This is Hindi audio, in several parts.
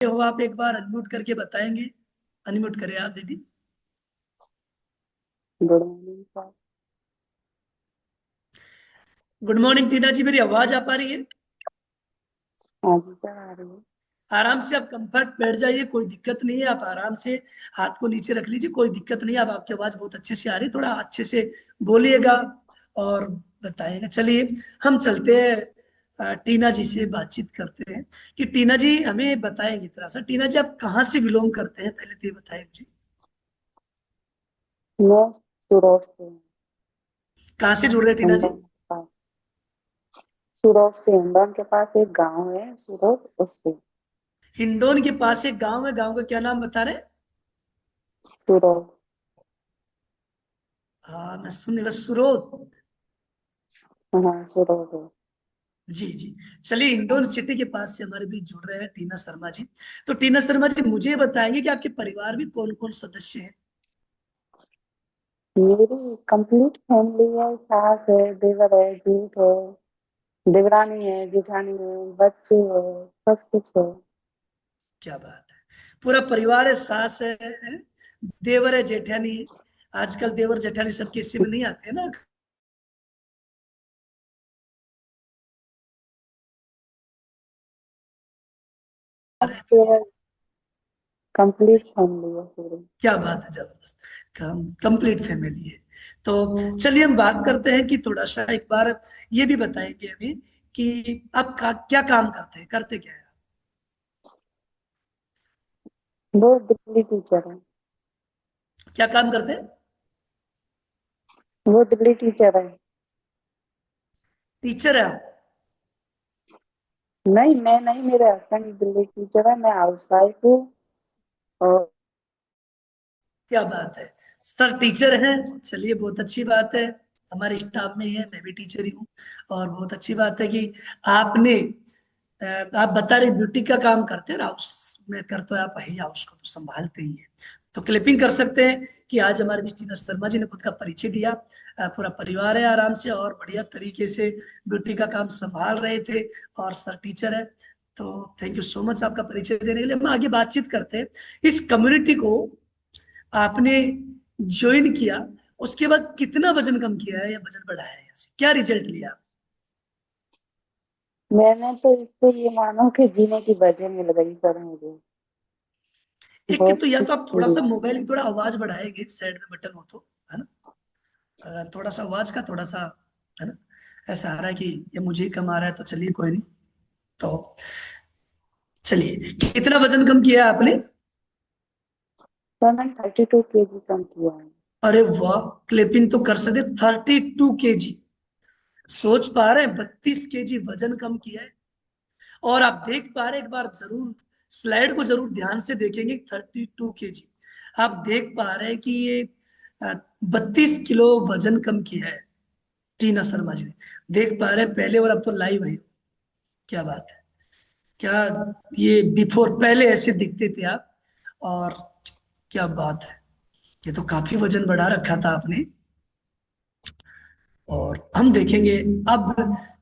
हो आप एक बार अनम्यूट करके बताएंगे। अनम्यूट करें आप दीदी। Good morning sir. Good morning Tina ji, मेरी आवाज आ पा रही है? हाँ जी सर, आ रही है। आराम से आप कंफर्ट बैठ जाइए, कोई दिक्कत नहीं है। आप आराम से हाथ को नीचे रख लीजिए, कोई दिक्कत नहीं है। अब आपकी आवाज बहुत अच्छे से आ रही है, थोड़ा अच्छे से बोलिएगा और बताइएगा। चलिए हम चलते हैं, टीना जी से बातचीत करते हैं कि टीना जी हमें बताएंगे थोड़ा सा। टीना जी आप कहाँ से बिलोंग करते हैं, पहले तो ये बताएं मुझे। मैं सूरत से हूँ। कहाँ से जुड़ रहे हैं टीना जी? हिंडौन के पास। सूरत से हिंडौन के पास एक गांव है सूरत, उससे। हिंडौन के पास एक गांव है, गांव का क्या नाम बता रहे हैं? सूरत। हाँ मैं सुन बस सुरोध। हाँ सूरत है। जी जी। चलिए इंडोर सिटी के पास से हमारे बीच जुड़ रहे हैं टीना शर्मा जी। तो टीना शर्मा जी मुझे बताएंगे कि आपके परिवार में कौन कौन सदस्य हैं? मेरी कंप्लीट फैमिली है। सास है, देवर है, जीत है, देवरानी है, जेठानी है, बच्चे है, सब कुछ है। क्या बात है, पूरा परिवार है। सास है, देवर है, जेठानी है। आजकल देवर जेठानी सबके हिस्से में नहीं आते ना। अरे केवल कंप्लीट फैमिली है पूरी। क्या बात है, जबरदस्त। कंप्लीट फैमिली है। तो चलिए हम बात करते हैं कि थोड़ा सा एक बार ये भी बताएंगे हमें कि आप क्या काम करते हैं, करते क्या है? वो दिल्ली टीचर है। क्या काम करते हैं? वो दिल्ली टीचर है। टीचर है आप? नहीं, मैं नहीं, मेरे हस्बैंड दिल्ली टीचर है, मैं हाउस वाइफ हूँ। और क्या बात है, सर टीचर हैं। चलिए बहुत अच्छी बात है। हमारे स्टाफ में ही है, मैं भी टीचर ही हूँ। और बहुत अच्छी बात है कि आपने आप बता रहे ब्यूटी का काम करते हैं, हाउस में करते हो आप, ही हाउस को तो संभालते ही है। तो क्लिपिंग कर सकते हैं कि आज हमारे बीच टीना शर्मा जी ने खुद का परिचय दिया। पूरा परिवार है आराम से और बढ़िया तरीके से ब्यूटी का काम संभाल रहे थे। और सर टीचर है। तो थैंक यू सो मच आपका परिचय देने के लिए। हम आगे बातचीत करते हैं। इस कम्युनिटी को आपने ज्वाइन किया, उसके बाद कितना वजन कम किया है या वजन बढ़ाया है, यहाँ से क्या रिजल्ट लिया? मैंने तो इसको ये मानो कि जीने की वजह मिल गई सर मुझे। एक कि बहुत तो या कुछ तो आप थोड़ा सा मिला। मोबाइल की थोड़ा आवाज बढ़ाएंगे, साइड में बटन हो तो, है ना? थोड़ा सा आवाज का थोड़ा सा, है ना? ऐसा आ रहा है कि ये मुझे ही कम आ रहा है, तो चलिए कोई नहीं। तो चलिए, कितना वजन कम किया है आपने? सर मैंने 32 kg कम किया है। अरे वाह, क्लिपिंग तो कर सकते। 32 kg, सोच पा रहे हैं 32 kg वजन कम किया है। और आप देख पा रहे हैं, एक बार जरूर स्लाइड को जरूर ध्यान से देखेंगे। 32 kg आप देख पा रहे हैं कि ये 32 किलो वजन कम किया है टीना शर्मा जी ने। देख पा रहे हैं पहले और अब तो लाइव है। क्या बात है, क्या ये बिफोर पहले ऐसे दिखते थे आप? और क्या बात है, ये तो काफी वजन बढ़ा रखा था आपने। और हम देखेंगे अब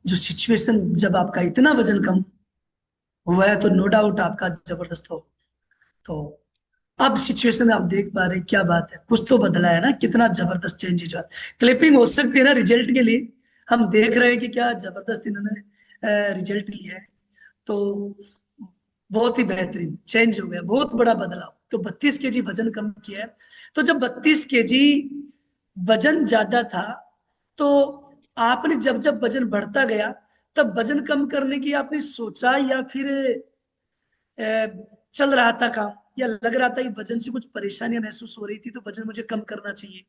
जो सिचुएशन, जब आपका इतना वजन कम हुआ है तो नो डाउट आपका जबरदस्त हो। तो अब सिचुएशन आप देख पा रहे हैं, क्या बात है, कुछ तो बदला है ना, कितना जबरदस्त चेंजेस हुआ। क्लिपिंग हो सकती है ना रिजल्ट के लिए? हम देख रहे हैं कि क्या जबरदस्त इन्होंने रिजल्ट लिया है। तो बहुत ही बेहतरीन चेंज हो गया, बहुत बड़ा बदलाव। तो 32 kg वजन कम किया है। तो जब 32 kg वजन ज्यादा था, तो आपने जब जब वजन बढ़ता गया, तब वजन कम करने की आपने सोचा या फिर अ, चल रहा था काम, या लग रहा था कि वजन से कुछ परेशानियां महसूस हो रही थी तो वजन मुझे कम करना चाहिए?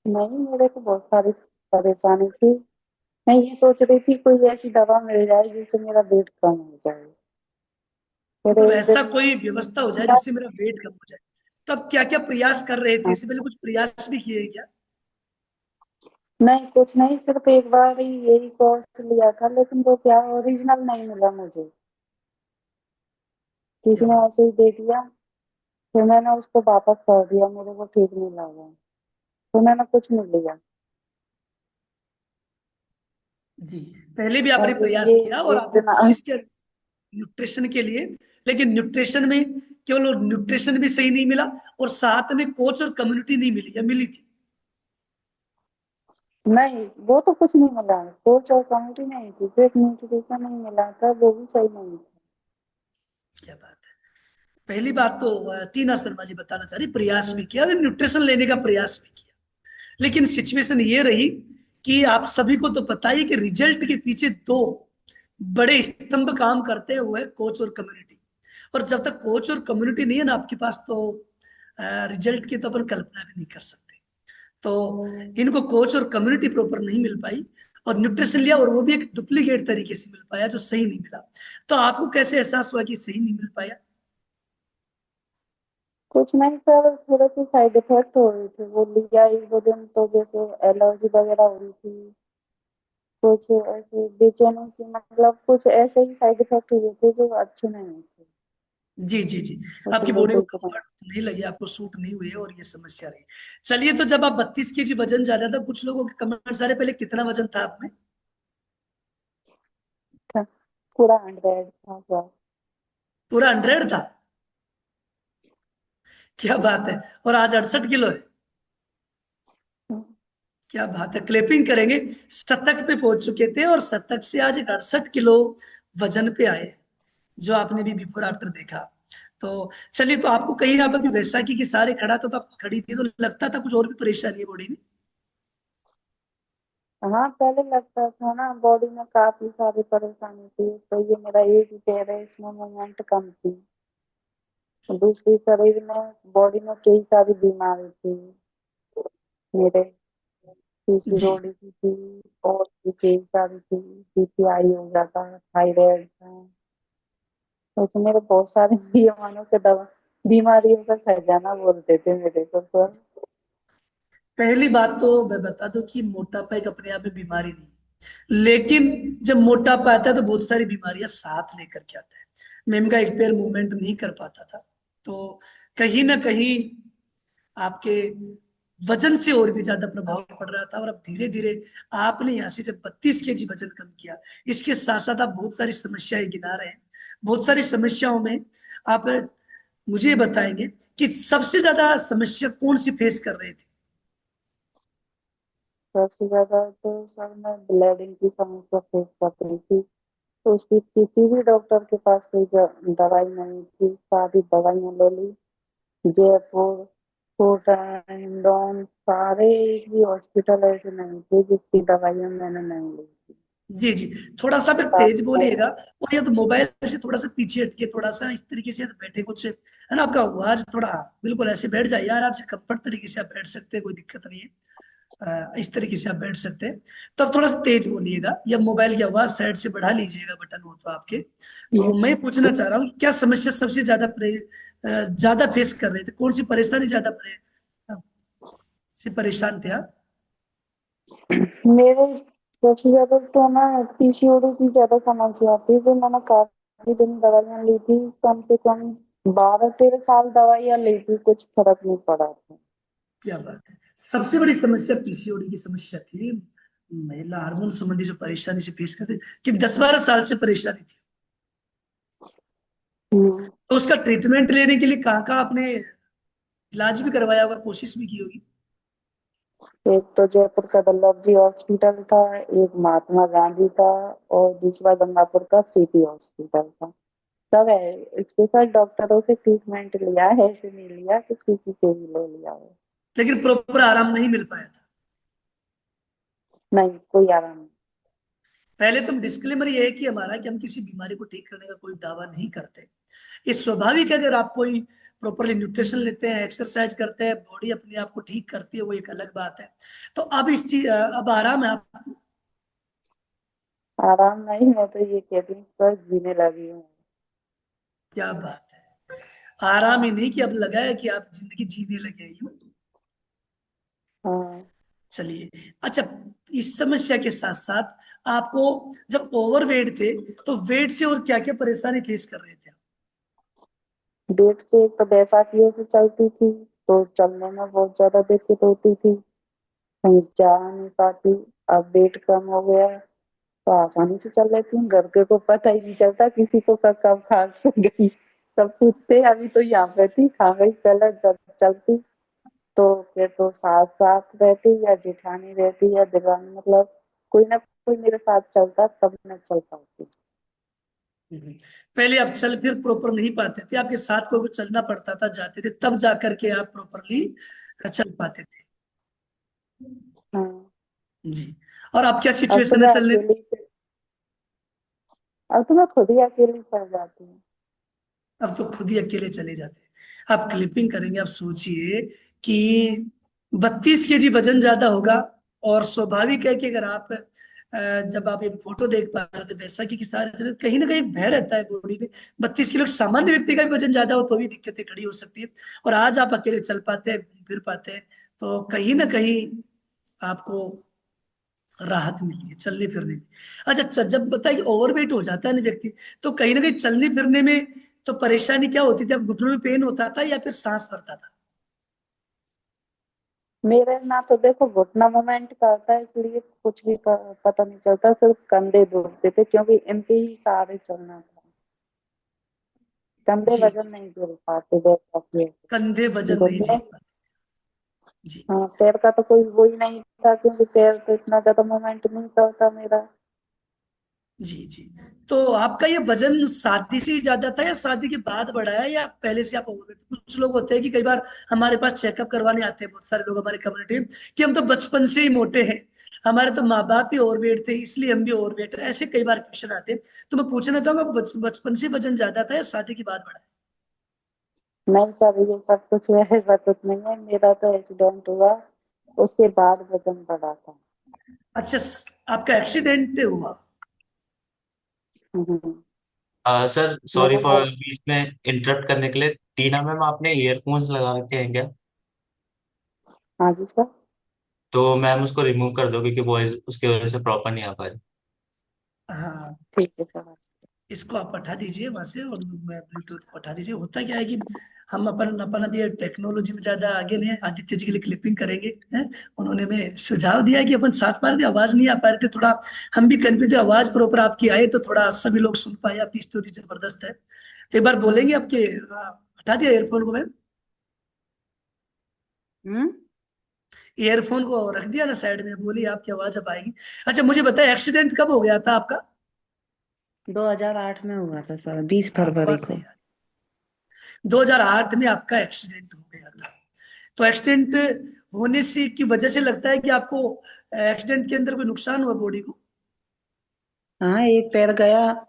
नहीं, मेरे को बहुत सारी परेशानी थी। मैं ये सोच रही थी कोई ऐसी दवा मिल जाए जिससे मेरा वेट कम हो जाए। फिर मतलब एक ऐसा दिन कोई व्यवस्था हो जाए जिससे मेरा वेट कम हो जाए। तब क्या क्या प्रयास कर रहे थे, इससे पहले कुछ प्रयास भी किए क्या? नहीं, कुछ नहीं, सिर्फ एक बार ही यही कोर्स लिया था, लेकिन वो क्या ओरिजिनल नहीं मिला मुझे। किसी क्या ने बात। ऐसे ही दे दिया। फिर मैंने उसको वापस कर दिया, मेरे को ठीक नहीं लगा। तो मैंने कुछ नहीं लिया। जी, पहले भी आपने और प्रयास ये किया और एक आपने दिन कोशिश किया? न्यूट्रिशन के लिए, लेकिन न्यूट्रिशन में केवल न्यूट्रिशन भी सही नहीं मिला और साथ में कोच और कम्युनिटी नहीं मिली, या मिली थी? नहीं, वो तो कुछ नहीं मिला, कोच और कमेटी नहीं थी, सिर्फ न्यूट्रिशन नहीं मिला था, वो भी सही नहीं था। क्या बात है। पहली बात तो टीना शर्मा जी बताना चाह रही, प्रयास भी किया और न्यूट्रिशन लेने का प्रयास भी किया, लेकिन सिचुएशन ये रही कि आप सभी को तो पता ही कि रिजल्ट के पीछे दो बड़े स्तंभ काम करते हुए, कोच और कम्युनिटी। और जब तक कोच और कम्युनिटी नहीं है ना आपके पास, तो रिजल्ट की तो अपन कल्पना भी नहीं कर सकते। तो इनको कोच और कम्युनिटी प्रॉपर नहीं मिल पाई, और न्यूट्रिशन लिया और वो भी एक डुप्लीकेट तरीके से मिल पाया, जो सही नहीं मिला। तो आपको कैसे एहसास हुआ कि सही नहीं मिल पाया? कुछ नहीं सर, थोड़े से साइड इफेक्ट हो रहे थे, वो लिया एक दो दिन तो जैसे एलर्जी वगैरह हो रही थी, कुछ ऐसे बेचैनी सी, मतलब कुछ ऐसे ही साइड इफेक्ट हुए थे जो अच्छे नहीं थे। जी जी जी। आपकी इसलिए बॉडी को बिल्कुल कंफर्ट नहीं लगी, आपको सूट नहीं हुई है, और ये समस्या रही। चलिए, तो जब आप 32 kg वजन ज्यादा था, कुछ लोगों के कमेंट्स आ रहे, पहले कितना वजन था आप में? नहीं था, पूरा 100 था सर। पूरा 100 था? क्या बात है। और आज 68 किलो है? क्या बात है, क्लैपिंग करेंगे। शतक पे पहुंच चुके थे, और शतक से आज 68 किलो वजन पे आए, जो आपने भी बिफोर आफ्टर देखा। तो चलिए, तो आपको कहीं आप अभी वैसाखी के सारे खड़ा था, तो आप खड़ी थी, तो लगता था कुछ और भी परेशानी है बॉडी में? हाँ, पहले लगता था ना बॉडी में काफी सारी परेशानी थी, तो ये मेरा एक ही पैर है, इसमें मूवमेंट कम थी। दूसरी शरीर में, बॉडी में कई सारी बीमारी थी मेरे, जी पीसीओडी की थी, और भी कई सारी थी, बीपीआई हो जाता है, थायराइड था, तो उसमें मेरे बहुत सारे बीमारियों के दवा, बीमारियों का खजाना बोलते थे मेरे को तो। पहली बात तो मैं बता दूं कि मोटापा एक अपने आप में बीमारी नहीं, लेकिन जब मोटापा आता है तो बहुत सारी बीमारियां साथ लेकर के आता है। मैम का एक पैर मूवमेंट नहीं कर पाता था, तो कहीं ना कहीं आपके वजन से और भी ज्यादा प्रभाव पड़ रहा था। और अब धीरे धीरे आपने यहाँ से जब 32 kg वजन कम किया, इसके साथ साथ आप बहुत सारी समस्याएं गिना रहे हैं। बहुत सारी समस्याओं में आप मुझे ये बताएंगे कि सबसे ज्यादा समस्या कौन सी फेस कर रहे थे? सबसे ज्यादा तो सर मैं ब्लीडिंग की समस्या फेस कर रही थी, तो उसकी किसी भी डॉक्टर के पास कोई दवाई नहीं थी, सारी दवाइयां ले ली, जयपुर, कोटा, इंदौर, सारे, एक भी हॉस्पिटल ऐसे नहीं थे जिसकी दवाइयां मैंने नहीं ली थी। जी जी। थोड़ा सा फिर तेज सारे बोलिएगा, और या तो मोबाइल से थोड़ा सा पीछे हटके, थोड़ा सा इस तरीके से बैठे कुछ, है ना, आपका आवाज थोड़ा बिल्कुल ऐसे बैठ जाए यार, आपसे कंफर्ट तरीके से आप बैठ सकते हैं, कोई दिक्कत नहीं है। इस तरीके से आप बैठ सकते हैं। तो आप थोड़ा सा तेज बोलिएगा, या मोबाइल की आवाज साइड से बढ़ा लीजिएगा, बटन हो तो आपके। तो मैं पूछना चाह रहा हूँ कि क्या समस्या सबसे ज्यादा ज्यादा फेस कर रहे थे, कौन सी परेशानी ज्यादा से परेशान थे आप? मेरे सबसे ज्यादा तो ना पीसीओडी की ज्यादा समस्या थी, तो मैंने काफी दिन दवाइयां ली थी, कम से कम 12-13 साल दवाइयां ली थी, कुछ फर्क नहीं पड़ा था। क्या बात है। सबसे बड़ी समस्या पीसीओडी की समस्या थी, महिला हार्मोन संबंधी जो परेशानी से फेस करते, कि 10-12 साल से परेशानी थी। हम्म। तो उसका ट्रीटमेंट लेने के लिए कहाँ कहाँ आपने इलाज भी करवाया होगा, कोशिश भी की होगी? एक तो जयपुर का डलहौजी हॉस्पिटल था, एक महात्मा गांधी था, और दूसरा गंगापुर का सिटी हॉस्पिटल था। सब है, स्पेशल डॉक्टरों से ट्रीटमेंट लिया है, ऐसे नहीं लिया कि किसी से भी ले लिया है। लेकिन प्रॉपर आराम नहीं मिल पाया था। नहीं, कोई आराम नहीं। पहले तुम डिस्क्लेमर ये है कि हमारा, कि हम किसी बीमारी को ठीक करने का कोई दावा नहीं करते। ये स्वाभाविक है, अगर आप कोई प्रॉपरली न्यूट्रिशन लेते हैं, एक्सरसाइज करते हैं, बॉडी अपने आप को ठीक करती है, वो एक अलग बात है। तो अब इस चीज, अब आराम है आपको? आराम नहीं, मैं तो ये कहती हूँ बस जीने लगी हूँ। क्या बात है। आराम ही नहीं, कि अब लगा है कि आप जिंदगी जीने लगे यूं। हाँ, चलिए। अच्छा, इस समस्या के साथ साथ आपको, जब ओवरवेट थे, तो वेट से और क्या क्या परेशानी फेस कर रहे थे आप? डेट से एक तो बैसाखियों से चलती थी, तो चलने में बहुत ज्यादा दिक्कत होती थी, कहीं जा नहीं पाती। अब वेट कम हो गया, तो आसानी से चल लेती हूँ, घर के को पता ही नहीं चलता किसी को कब खा गई। सब पूछते हैं, अभी तो यहाँ पे थी, खा गई, पहले जब चलती तो फिर तो साथ साथ रहती या जेठानी रहती या दिवानी, मतलब कोई ना कोई मेरे साथ चलता तब मैं चल पाती। हम्म। पहले आप चल फिर प्रॉपर नहीं पाते थे, आपके साथ को चलना पड़ता था, जाते थे तब जा करके आप प्रॉपरली चल पाते थे। हाँ। जी। और आप क्या अब तो सिचुएशन है मैं चलने में? अब तो मैं खुद ही अकेली चल जाती हूँ। अब तो खुद ही अकेले चले जाते हैं। आप क्लिपिंग करेंगे, आप सोचिए कि 32 kg वजन ज्यादा होगा। और स्वाभाविक है कि अगर आप जब आप एक फोटो देख पा रहे थे वैसा कि सारे कहीं ना कहीं भय रहता है बॉडी में। 32 किलो, सामान्य व्यक्ति का भी वजन ज्यादा हो तो भी दिक्कतें खड़ी हो सकती है। और आज आप अकेले चल पाते हैं, घूम फिर पाते हैं, तो कहीं ना कहीं आपको राहत मिली है चलने फिरने में। अच्छा अच्छा, जब बताइए ओवरवेट हो जाता है ना व्यक्ति, तो कहीं ना कहीं चलने फिरने में तो परेशानी क्या होती थी? अब घुटनों में पेन होता था या फिर सांस भरता था? मेरे ना तो देखो घुटना मोमेंट करता है, इसलिए कुछ भी पता नहीं चलता, सिर्फ कंधे दुखते थे क्योंकि इनके ही सहारे चलना था। कंधे जी वजन जी। नहीं झेल पाते जैसा कि कंधे वजन नहीं घुटने। झेल पाते। जी हाँ, पैर का तो कोई वो ही नहीं था क्योंकि पैर तो इतना ज्यादा मोमेंट नहीं करता मेरा। जी जी। तो आपका ये वजन शादी से ही ज्यादा था या शादी के बाद बढ़ा है, या पहले से आप ओवरवेट? कुछ लोग होते हैं कि कई बार हमारे पास चेकअप करवाने आते हैं, बहुत सारे लोग हमारे कम्युनिटी में, कि हम तो बचपन से ही मोटे हैं, हमारे तो माँ बाप भी ओवरवेट थे इसलिए हम भी ओवरवेट है, ऐसे कई बार क्वेश्चन आते हैं। तो मैं पूछना चाहूंगा, बचपन से वजन ज्यादा था या शादी के बाद बढ़ा है? नहीं सर, ये सब कुछ ऐसा कुछ नहीं है, मेरा तो एक्सीडेंट हुआ उसके बाद वजन बढ़ा था। अच्छा, आपका एक्सीडेंट हुआ? हम्म। अच्छा। सर सॉरी मेरा फॉर बीच में इंटरप्ट करने के लिए। टीना मैम आपने ईयरफोन्स लगा रखे हैं क्या? हाँ जी सर। तो मैम उसको रिमूव कर दो क्योंकि वॉइस उसकी वजह से प्रॉपर नहीं आ पा रही। हाँ, ठीक है सर। इसको आप पठा दीजिए वहां से, और मैं ब्लूटूथ पठा दीजिए। होता क्या है कि हम अपन अपन अभी टेक्नोलॉजी में ज्यादा आगे नहीं है। आदित्य जी के लिए क्लिपिंग करेंगे हैं, उन्होंने हमें सुझाव दिया है कि अपन साथ पा रहे थे, आवाज नहीं आ पा रहे थे, थोड़ा हम भी कंफ्यूज थे। आवाज प्रॉपर आपकी आई तो थोड़ा सभी लोग सुन पाए, आपकी स्टोरी जबरदस्त है। तो एक बार बोलेंगे आपके, हटा दिया ईयरफोन को मैम? हम्म। ईयरफोन को रख दिया ना साइड में, बोलिए आपकी आवाज अब आएगी। अच्छा, मुझे बताया एक्सीडेंट कब हो गया था आपका? 2008 में हुआ था सर, 20 हाँ, फरवरी आवाज को। सही आ रही। 2008 में आपका एक्सीडेंट हो गया था। तो एक्सीडेंट होने से की वजह से लगता है कि आपको एक्सीडेंट के अंदर कोई नुकसान हुआ बॉडी को? हाँ, एक पैर गया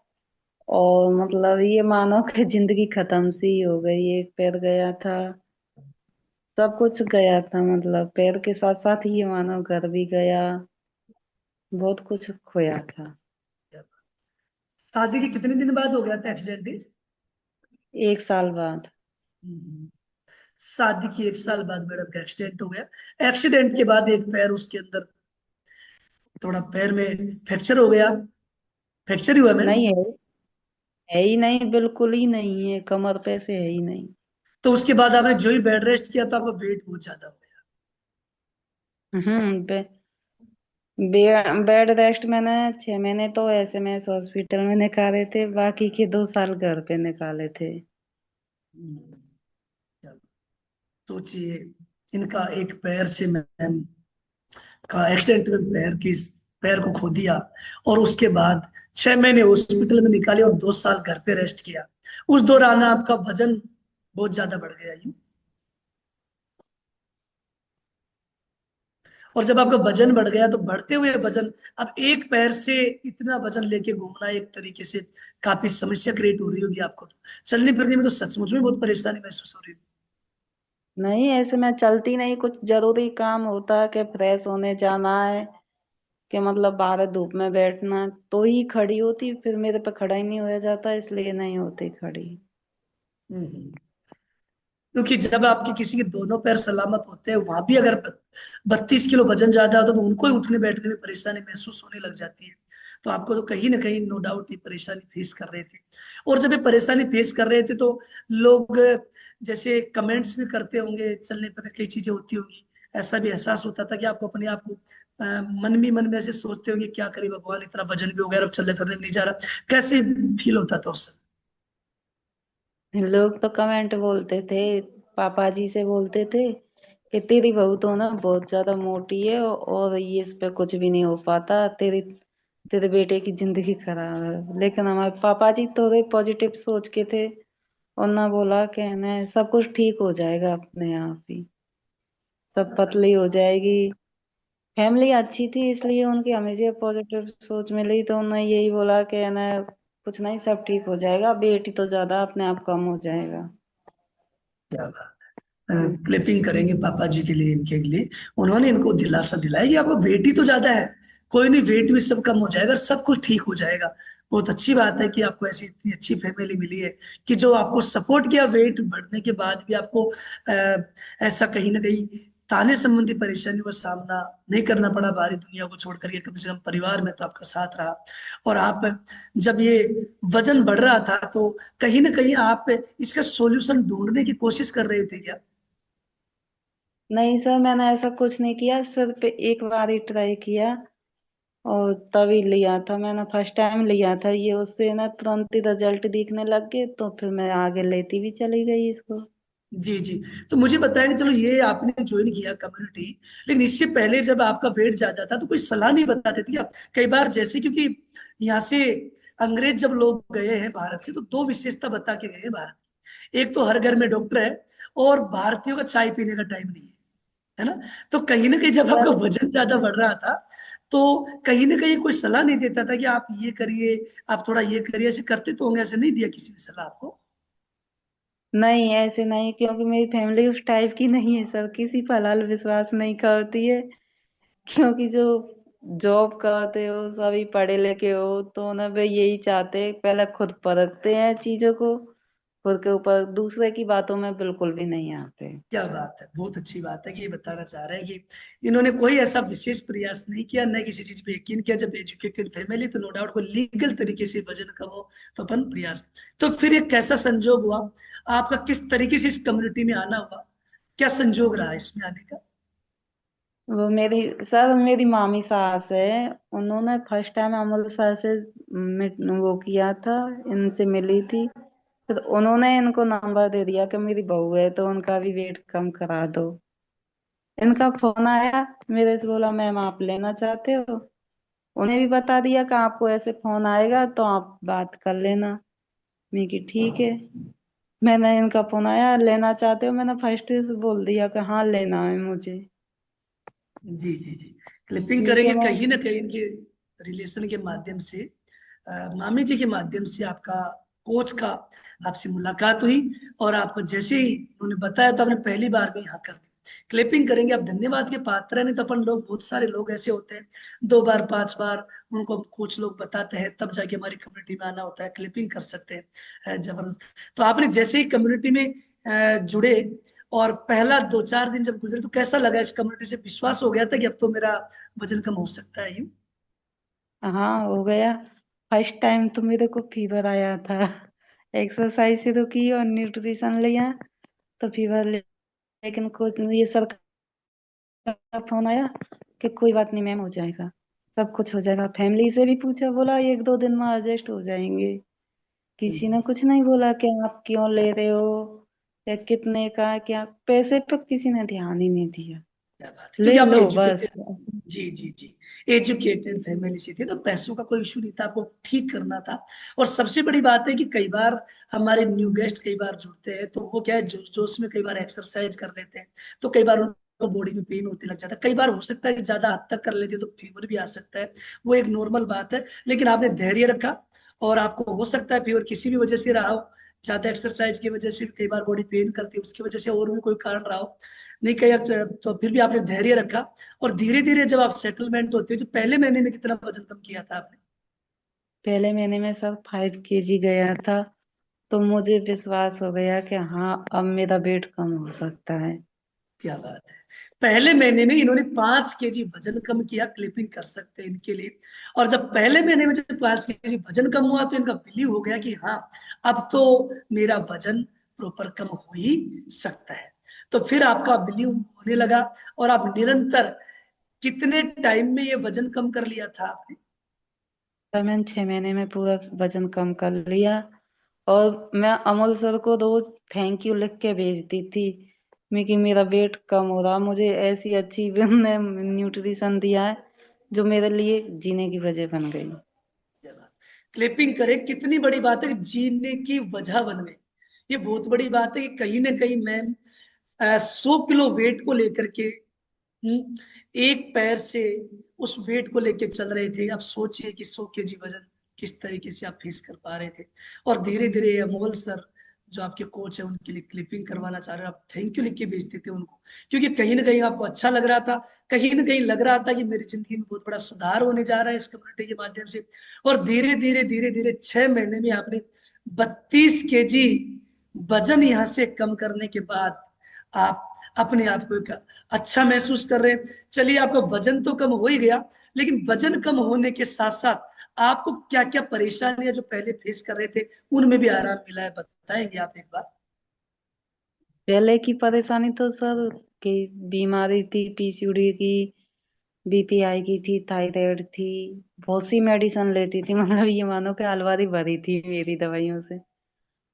और मतलब ये मानो कि जिंदगी खत्म सी हो गई। एक पैर गया था, सब कुछ गया था, मतलब पैर के साथ साथ ही ये मानो घर भी गया, बहुत कुछ खोया था। शादी के कितने दिन बाद हो गया था एक्सीडेंट? 1 साल बाद। शादी के 1 साल बाद मैडम का एक्सीडेंट हो गया। एक्सीडेंट के बाद एक पैर उसके अंदर, थोड़ा पैर में फ्रैक्चर हो गया। फ्रैक्चर ही हुआ मैम? नहीं है, है ही नहीं, बिल्कुल ही नहीं है, कमर पे से है ही नहीं। तो उसके बाद आपने जो ही बेड रेस्ट किया तो आपका वेट बहुत ज्यादा हो गया? हम्म। बेड रेस्ट मैंने 6 महीने तो एसएमएस हॉस्पिटल में निकाले थे, बाकी के 2 साल घर पे निकाले थे। हम्म। सोचिए, इनका एक पैर से मैम का एक्सीडेंट में पैर को खो दिया, और उसके बाद 6 महीने हॉस्पिटल में निकाले और 2 साल घर पे रेस्ट किया। उस दौरान आपका वजन बहुत ज्यादा बढ़ गया यूं। और जब आपका वजन बढ़ गया तो बढ़ते हुए वजन, अब एक पैर से इतना वजन लेके घूमना एक तरीके से काफी समस्या क्रिएट हो रही होगी आपको। तो चलने फिरने में तो सचमुच में बहुत परेशानी महसूस हो रही नहीं, ऐसे मैं चलती नहीं, कुछ जरूरी काम होता है कि फ्रेश होने जाना है, कि मतलब बाहर धूप में बैठना तो ही खड़ी होती, फिर मेरे पे खड़ा ही नहीं होया जाता, इसलिए नहीं होती खड़ी। है। क्योंकि जब आपके किसी के दोनों पैर सलामत होते हैं, वहां भी अगर 32 किलो वजन ज्यादा होता है तो उनको ही उठने बैठने में परेशानी महसूस होने लग जाती है। तो आपको तो कहीं ना कहीं नो डाउट ये परेशानी फेस कर रहे थे। और जब ये परेशानी फेस कर रहे थे तो लोग जैसे कमेंट्स भी करते होंगे, चलने पर कई चीजें होती होंगी, ऐसा भी एहसास होता था कि आपको अपने आप को मन में ऐसे सोचते होंगे क्या करे भगवान, इतना वजन भी हो गया, अब चलने फिरने भी नहीं जा रहा, कैसे फील होता था उस समय? लोग तो कमेंट बोलते थे, पापा जी से बोलते थे कि तेरी बहू तो ना बहुत ज्यादा मोटी है और ये इस पे कुछ भी नहीं हो पाता, तेरी तेरे बेटे की जिंदगी खराब है। लेकिन हमारे पापा जी थोड़े पॉजिटिव सोच के थे, और ना बोला कि ना सब कुछ ठीक हो जाएगा अपने आप ही, सब पतली हो जाएगी। फैमिली अच्छी थी इसलिए उनकी हमेशा पॉजिटिव सोच मिली, तो उन्होंने यही बोला कि ना कुछ नहीं, सब ठीक हो जाएगा, बेटी तो ज्यादा अपने आप कम हो जाएगा। क्या क्लिपिंग करेंगे पापा जी के लिए, इनके लिए उन्होंने इनको दिलासा दिलाया कि आपको वेट ही तो ज्यादा है, कोई नहीं, वेट भी सब कम हो जाएगा, सब कुछ ठीक हो जाएगा। बहुत अच्छी बात है कि आपको ऐसी इतनी अच्छी फैमिली मिली है कि जो आपको सपोर्ट किया, वेट बढ़ने के बाद भी आपको ऐसा कहीं ना कहीं ताने संबंधी परेशानियों का सामना नहीं करना पड़ा, बाहरी दुनिया को छोड़ करके कम से कम परिवार में तो आपका साथ रहा। और आप जब ये वजन बढ़ रहा था तो कहीं ना कहीं आप इसका सॉल्यूशन ढूंढने की कोशिश कर रहे थे क्या? नहीं सर, मैंने ऐसा कुछ नहीं किया, सिर्फ एक बार ही ट्राई किया और तभी लिया था मैंने, फर्स्ट टाइम लिया था ये, उससे ना तुरंत ही रिजल्ट दिखने लग गए, तो फिर मैं आगे लेती भी चली गई इसको। जी जी। तो मुझे बताया कि चलो ये आपने ज्वाइन किया कम्युनिटी, लेकिन इससे पहले जब आपका वेट ज्यादा था तो कोई सलाह नहीं बताते थे आप? कई बार जैसे, क्योंकि यहाँ से अंग्रेज जब लोग गए हैं भारत से तो दो विशेषता बता के गए हैं भारत की। एक तो हर घर में डॉक्टर है, और भारतीयों का चाय पीने का टाइम नहीं है, है ना? तो कहीं ना कहीं जब आपका सर वजन ज्यादा बढ़ रहा था तो कहीं ना कहीं कोई सलाह नहीं देता था कि आप ये करिए, आप थोड़ा ये करिए, ऐसे करते तो होंगे, ऐसे नहीं दिया किसी ने सलाह आपको? नहीं, ऐसे नहीं, क्योंकि मेरी फैमिली उस टाइप की नहीं है सर, किसी पर हलाल विश्वास नहीं करती है। क्योंकि जो जॉब करते हो सभी पढ़े लिखे हो, तो ना वे यही चाहते हैं, पहले खुद परखते हैं चीजों को, खुद के ऊपर, दूसरे की बातों में बिल्कुल भी नहीं आते। क्या बात है, बहुत अच्छी बात है कि ये बताना चाह रहे हैं कि इन्होंने कोई ऐसा विशेष प्रयास नहीं किया, न किसी चीज पे यकीन किया। जब एजुकेटेड फैमिली तो नो डाउट कोई लीगल तरीके से वजन कम हो तो अपन प्रयास। तो फिर ये कैसा संजोग हुआ आपका, किस तरीके से इस कम्युनिटी में आना हुआ, क्या संजोग रहा इसमें आने का? वो मेरी, सर मेरी मामी सास है, उन्होंने फर्स्ट टाइम अमल सर से वो किया था, इनसे मिली थी, फिर उन्होंने इनको नंबर दे दिया कि मेरी बहू है तो उनका भी वेट कम करा दो। इनका फोन आया मेरे से, बोला मैम आप लेना चाहते हो? उन्हें भी बता दिया कि आपको ऐसे फोन आएगा तो आप बात कर लेना। मैं कि ठीक है। मैंने, इनका फोन आया लेना चाहते हो, मैंने फर्स्ट से बोल दिया कि हाँ लेना है मुझे। जी जी जी। क्लिपिंग क्योंकि करेंगे मैं, कहीं ना कहीं इनके रिलेशन के माध्यम से, मामी जी के माध्यम से आपका कोच का आपसे मुलाकात हुई, और आपको जैसे ही उन्होंने बताया तो आपने पहली बार में यहाँ कर दी। क्लिपिंग करेंगे, आप धन्यवाद के पात्र हैं। नहीं तो अपन लोग, बहुत सारे लोग ऐसे होते हैं, दो बार पांच बार उनको कोच लोग बताते हैं तब जाके हमारी कम्युनिटी में आना होता है, क्लिपिंग कर सकते हैं। जबरदस्त। तो आपने जैसे ही कम्युनिटी में जुड़े और पहला दो चार दिन जब गुजरे तो कैसा लगा? इस कम्युनिटी से विश्वास हो गया था कि अब तो मेरा वजन कम हो सकता है, यूं? हाँ हो गया। फर्स्ट टाइम तो मेरे को फीवर आया था, एक्सरसाइज शुरू की और न्यूट्रिशन लिया तो फीवर, लेकिन कुछ ये सरकार का फोन आया कि कोई बात नहीं मैम, हो जाएगा, सब कुछ हो जाएगा। फैमिली से भी पूछा, बोला एक दो दिन में एडजस्ट हो जाएंगे। किसी ने कुछ नहीं बोला कि आप क्यों ले रहे हो या कितने का, क्या पैसे पे किसी ने ध्यान ही नहीं दिया, क्या बात है, क्योंकि ले आप लो बस। एजुकेटेड, जी जी जी, एजुकेटेड फैमिली से थे तो पैसों का कोई इशू नहीं था, आपको ठीक करना था। और सबसे बड़ी बात है कि कई बार हमारे न्यू गेस्ट कई बार जुड़ते हैं तो वो क्या है, जोश में कई बार एक्सरसाइज कर लेते हैं, तो कई बार उनको बॉडी में पेन होने लग जाता है, कई बार हो सकता है कि ज्यादा हद तक कर लेते हैं तो फीवर भी आ सकता है। वो एक नॉर्मल बात है, लेकिन आपने धैर्य रखा, और आपको हो सकता है फीवर किसी भी वजह से रहा हो, ज्यादा एक्सरसाइज की वजह से कई बार बॉडी पेन करती है, उसकी वजह से और भी कोई कारण रहा हो, नहीं कहा तो फिर भी आपने धैर्य रखा। और धीरे धीरे जब आप सेटलमेंट होते हो, जो पहले महीने में कितना वजन कम किया था आपने? पहले महीने में सर 5 kg गया था, तो मुझे विश्वास हो गया कि हाँ अब मेरा वेट कम हो सकता है। क्या बात है, पहले महीने में इन्होंने 5 केजी वजन कम किया, क्लिपिंग कर सकते हैं इनके लिए। और जब पहले महीने में जब 5 केजी वजन कम हुआ तो इनका बिलीव हो गया कि हाँ अब तो मेरा वजन प्रॉपर कम हो ही सकता है। तो फिर आपका बिलीव होने लगा, और आप निरंतर कितने टाइम में ये वजन कम कर लिया था आपने? सर मैंने 6 महीने में पूरा वजन कम कर लिया। और मैं अमोल सर को रोज थैंक यू लिख के भेजती थी मैं कि मेरा वेट कम हो रहा, मुझे ऐसी अच्छी ने न्यूट्रिशन दिया है जो मेरे लिए जीने की वजह बन गई। क्लिपिंग करें, कितनी बड़ी बात है कि जीने की वजह बन गई। ये बहुत बड़ी बात है कि कहीं ना कहीं मैम 100 किलो वेट को लेकर के, एक पैर से उस वेट को लेके चल रहे थे। आप सोचिए कि 100 केजी वजन किस तरीके से आप फेस कर पा रहे थे। और धीरे धीरे अमोल सर जो आपके कोच है उनके लिए क्लिपिंग करवाना चाह रहे हो, आप थैंक यू लिख के भेजते थे उनको, क्योंकि कहीं ना कहीं आपको अच्छा लग रहा था, कहीं ना कहीं लग रहा था कि मेरी जिंदगी में बहुत बड़ा सुधार होने जा रहा है इस कम्युनिटी के माध्यम से। और धीरे धीरे 6 महीने में आपने 32 केजी वजन यहाँ से कम करने के बाद आप अपने आप को एक अच्छा महसूस कर रहे हैं। चलिए, आपका वजन तो कम हो ही गया, लेकिन वजन कम होने के साथ साथ आपको क्या क्या परेशानियां जो पहले फेस कर रहे थे उनमें भी आराम मिला है, बताएंगे आप एक बार? पहले की परेशानी तो सर की बीमारी थी, पीसीओडी की, बीपीआई की थी, थायराइड थी, बहुत सी मेडिसिन लेती थी। मतलब ये मानो कि अलमारी भरी थी मेरी दवाइयों से।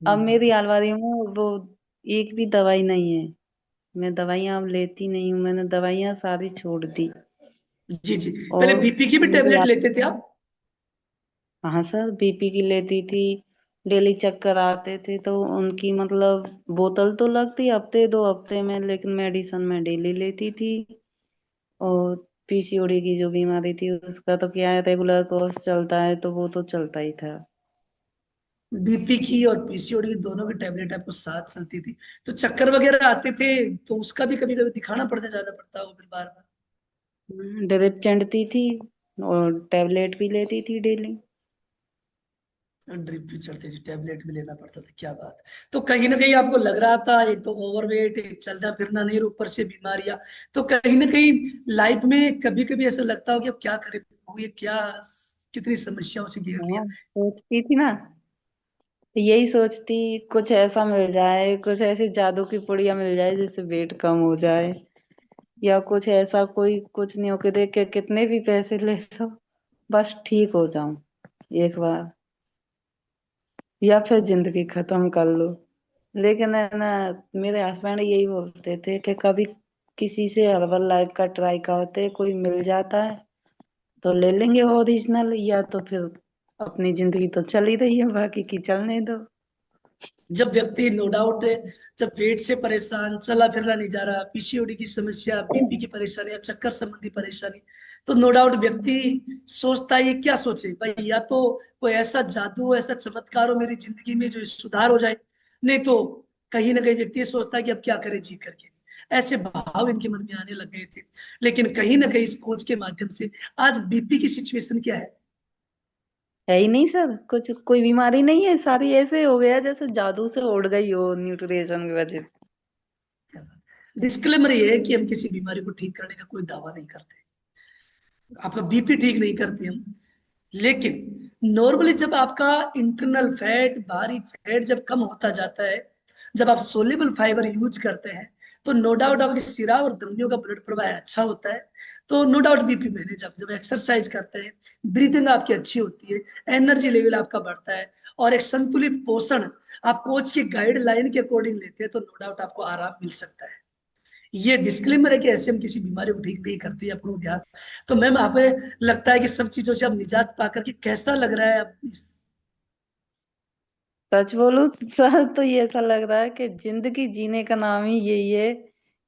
अब मेरी अलमारी में वो एक भी दवाई नहीं है। मैं दवाइयाँ अब लेती नहीं हूँ, मैंने दवाइयाँ सारी छोड़ दी। जी जी, पहले और बीपी की भी मेरी टेबलेट लेते थे आप? हाँ सर, बीपी की लेती थी। डेली चक्कर आते थे तो उनकी मतलब बोतल तो लगती हफ्ते 2 हफ्ते में, लेकिन मेडिसिन मैं डेली लेती थी। और पीसीओडी की जो बीमारी थी उसका तो क्या है, रेगुलर कोर्स चलता है तो वो तो चलता ही था। बीपी की और पीसीओडी की दोनों की टेबलेट आपको साथ चलती थी, तो चक्कर वगैरह आते थे तो उसका भी कभी कभी दिखाना पड़ता, जाना पड़ता हो फिर बार बार? ड्रिप चढ़ती थी और टेबलेट भी लेती थी डेली। ड्रिप भी चढ़ती थी, टेबलेट भी लेना पड़ता था, क्या बात। तो कहीं ना कहीं आपको लग रहा था, एक तो ओवरवेट, एक चलना फिरना नहीं, और ऊपर से बीमारियां। तो कहीं ना कहीं लाइफ में कभी कभी ऐसा लगता हो कि अब क्या करें, ये क्या, कितनी समस्याओं से घेर लिया। हाँ, सोचती थी ना, यही सोचती कुछ ऐसा मिल जाए, कुछ ऐसी जादू की पुड़िया मिल जाए जिससे वेट कम हो जाए, या कुछ ऐसा कोई कुछ नहीं होके देख के कितने भी पैसे ले लो, बस ठीक हो जाऊं एक बार, या फिर जिंदगी खत्म कर लो। लेकिन है ना, मेरे हस्बैंड यही बोलते थे कि कभी किसी से हर्बल लाइफ का ट्राई करते, कोई मिल जाता है तो ले लेंगे ओरिजिनल, या तो फिर अपनी जिंदगी तो चल ही रही है, बाकी की चलने दो। जब व्यक्ति, नो डाउट है, जब वेट से परेशान, चला फिरना नहीं जा रहा, पीसीओडी की समस्या, बीपी की परेशानी या चक्कर संबंधी परेशानी, तो नो डाउट व्यक्ति सोचता है ये क्या सोचे भाई, या तो कोई ऐसा जादू हो, ऐसा चमत्कार हो मेरी जिंदगी में जो सुधार हो जाए, नहीं तो कहीं ना कहीं व्यक्ति ये सोचता है कि अब क्या करे जी करके। ऐसे भाव इनके मन में आने लग गए थे। लेकिन कहीं ना कहीं इस कोच के माध्यम से आज बीपी की सिचुएशन क्या है? है ही नहीं सर, कुछ कोई बीमारी नहीं है, सारी ऐसे हो गया जैसे जादू से उड़ गई हो न्यूट्रिशन की वजह से। डिस्क्लेमर ये है कि हम किसी बीमारी को ठीक करने का कोई दावा नहीं करते, आपका बीपी ठीक नहीं करते हम। लेकिन नॉर्मली जब आपका इंटरनल फैट, भारी फैट जब कम होता जाता है, जब आप सोल्यूबल फाइबर यूज करते हैं, तो नो डाउट आपकी सिरा और धमनियों का ब्लड प्रवाह अच्छा होता है। तो नो डाउट बीपी मैनेज, आप जब एक्सरसाइज करते हैं, ब्रीदिंग आपकी अच्छी होती है, एनर्जी लेवल आपका बढ़ता है, और एक संतुलित पोषण आप कोच की गाइडलाइन के अकॉर्डिंग लेते हैं, तो नो डाउट आपको आराम मिल सकता है। ये डिस्क्लेमर है कि ऐसे हम किसी बीमारी को ठीक नहीं करते, अपना ध्यान। तो मैम, आप लगता है कि सब चीजों से अब निजात पाकर के कैसा लग रहा है अब सच बोलूं सर तो ये ऐसा लग रहा है कि जिंदगी जीने का नाम ही यही है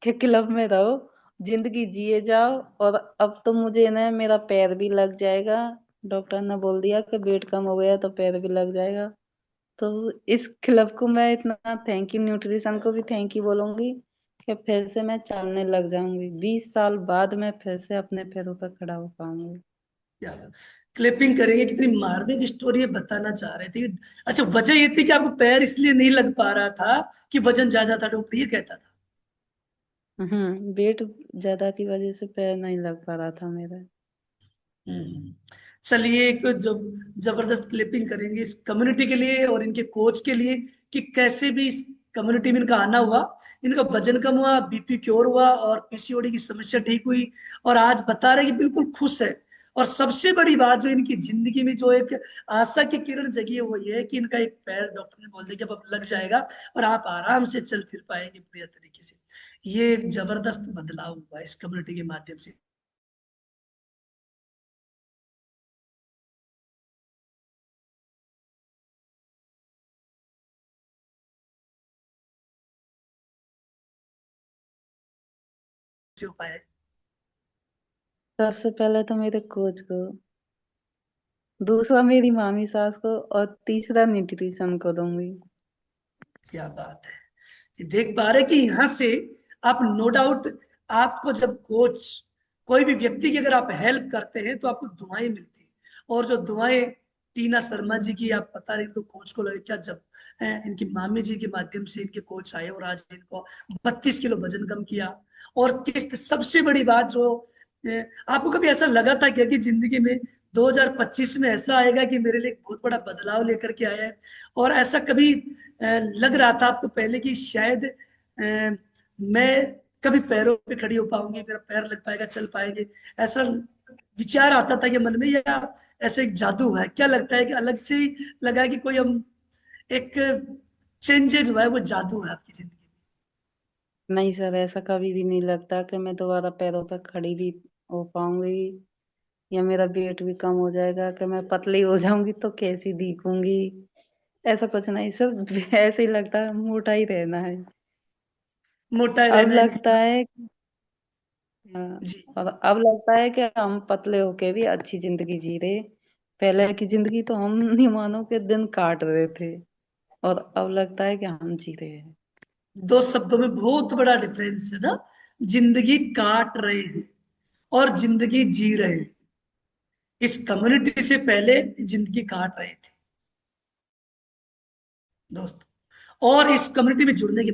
कि क्लब में रहो, जिंदगी जिए जाओ। और अब तो मुझे ना मेरा पैर भी लग जाएगा, डॉक्टर ने बोल दिया कि वेट कम हो गया तो पैर भी लग जाएगा। तो इस क्लब को मैं इतना थैंक यू, न्यूट्रिशन को भी थैंक यू बोलूंगी कि फिर से मैं चलने लग जाऊंगी, 20 साल बाद मैं फिर से अपने पैरों पर खड़ा हो पाऊंगी। क्या क्लिपिंग करेंगे, कितनी मार्मिक स्टोरी बताना चाह रहे थे। अच्छा, वजह ये थी कि आपको पैर इसलिए नहीं लग पा रहा था कि वजन ज्यादा था, डॉक्टर ये कहता था? वेट ज्यादा की वजह से पैर नहीं लग पा रहा था मेरा। हम्म। चलिए, एक जब जबरदस्त क्लिपिंग करेंगे इस कम्युनिटी के लिए और इनके कोच के लिए, कि कैसे भी इस कम्युनिटी में इनका आना हुआ, इनका वजन कम हुआ, बीपी क्योर हुआ और पीसीओडी की समस्या ठीक हुई, और आज बता रहे कि बिल्कुल खुश है। और सबसे बड़ी बात जो इनकी जिंदगी में जो एक आशा की किरण जगी है वो ये है कि इनका एक पैर डॉक्टर ने बोल दिया कि अब लग जाएगा और आप आराम से चल फिर पाएंगे बढ़िया तरीके से। ये एक जबरदस्त बदलाव हुआ है इस कम्युनिटी के माध्यम से। हो पाया है। सबसे पहले तो मेरे कोच को, दूसरा मेरी मामी सास को, और तीसरा न्यूट्रिशन को दूंगी। क्या बात है। ये देख पा रहे कि यहाँ से आप नो डाउट, आपको जब कोच कोई भी व्यक्ति की अगर आप हेल्प करते हैं तो आपको दुआएं मिलती है। और जो दुआएं टीना शर्मा जी की आप बता रहे तो कोच को लगे क्या, जब इनकी मामी जी के माध्यम से इनके कोच आए और आज इनको 32 किलो वजन कम किया। और किस सबसे बड़ी बात जो आपको कभी ऐसा लगा था क्या कि जिंदगी में 2025 में ऐसा आएगा कि मेरे लिए एक बहुत बड़ा बदलाव लेकर के आया है? और ऐसा कभी लग रहा था आपको पहले कि शायद मैं कभी पैरों पे खड़ी हो पाऊंगी, मेरा पैर लग पाएगा, चल पाएंगे, ऐसा विचार आता था कि मन में, या ऐसे एक जादू है? क्या लगता है कि अलग से ही लगा है कि कोई हम एक चेंजेज हुआ है, वो जादू है आपकी जिंदगी नहीं सर, ऐसा कभी भी नहीं लगता कि मैं दोबारा पैरों पर खड़ी भी हो पाऊंगी, या मेरा वेट भी कम हो जाएगा, कि मैं पतली हो जाऊंगी तो कैसी दिखूंगी। ऐसा कुछ नहीं सर, ऐसे ही लगता है मोटा ही रहना है। में? मोटा अब रहना लगता इनकी। है, हाँ, जी। और अब लगता है कि हम पतले होके भी अच्छी जिंदगी जी रहे। पहले की जिंदगी तो हम नहीं मानो के दिन काट रहे थे, और अब लगता है कि हम जी रहे हैं। दो शब्दों में बहुत बड़ा डिफरेंस है ना, जिंदगी काट रहे हैं और जिंदगी जी रहे हैं। इस कम्युनिटी से पहले जिंदगी काट रहे थे दोस्त, और इस कम्युनिटी में जुड़ने के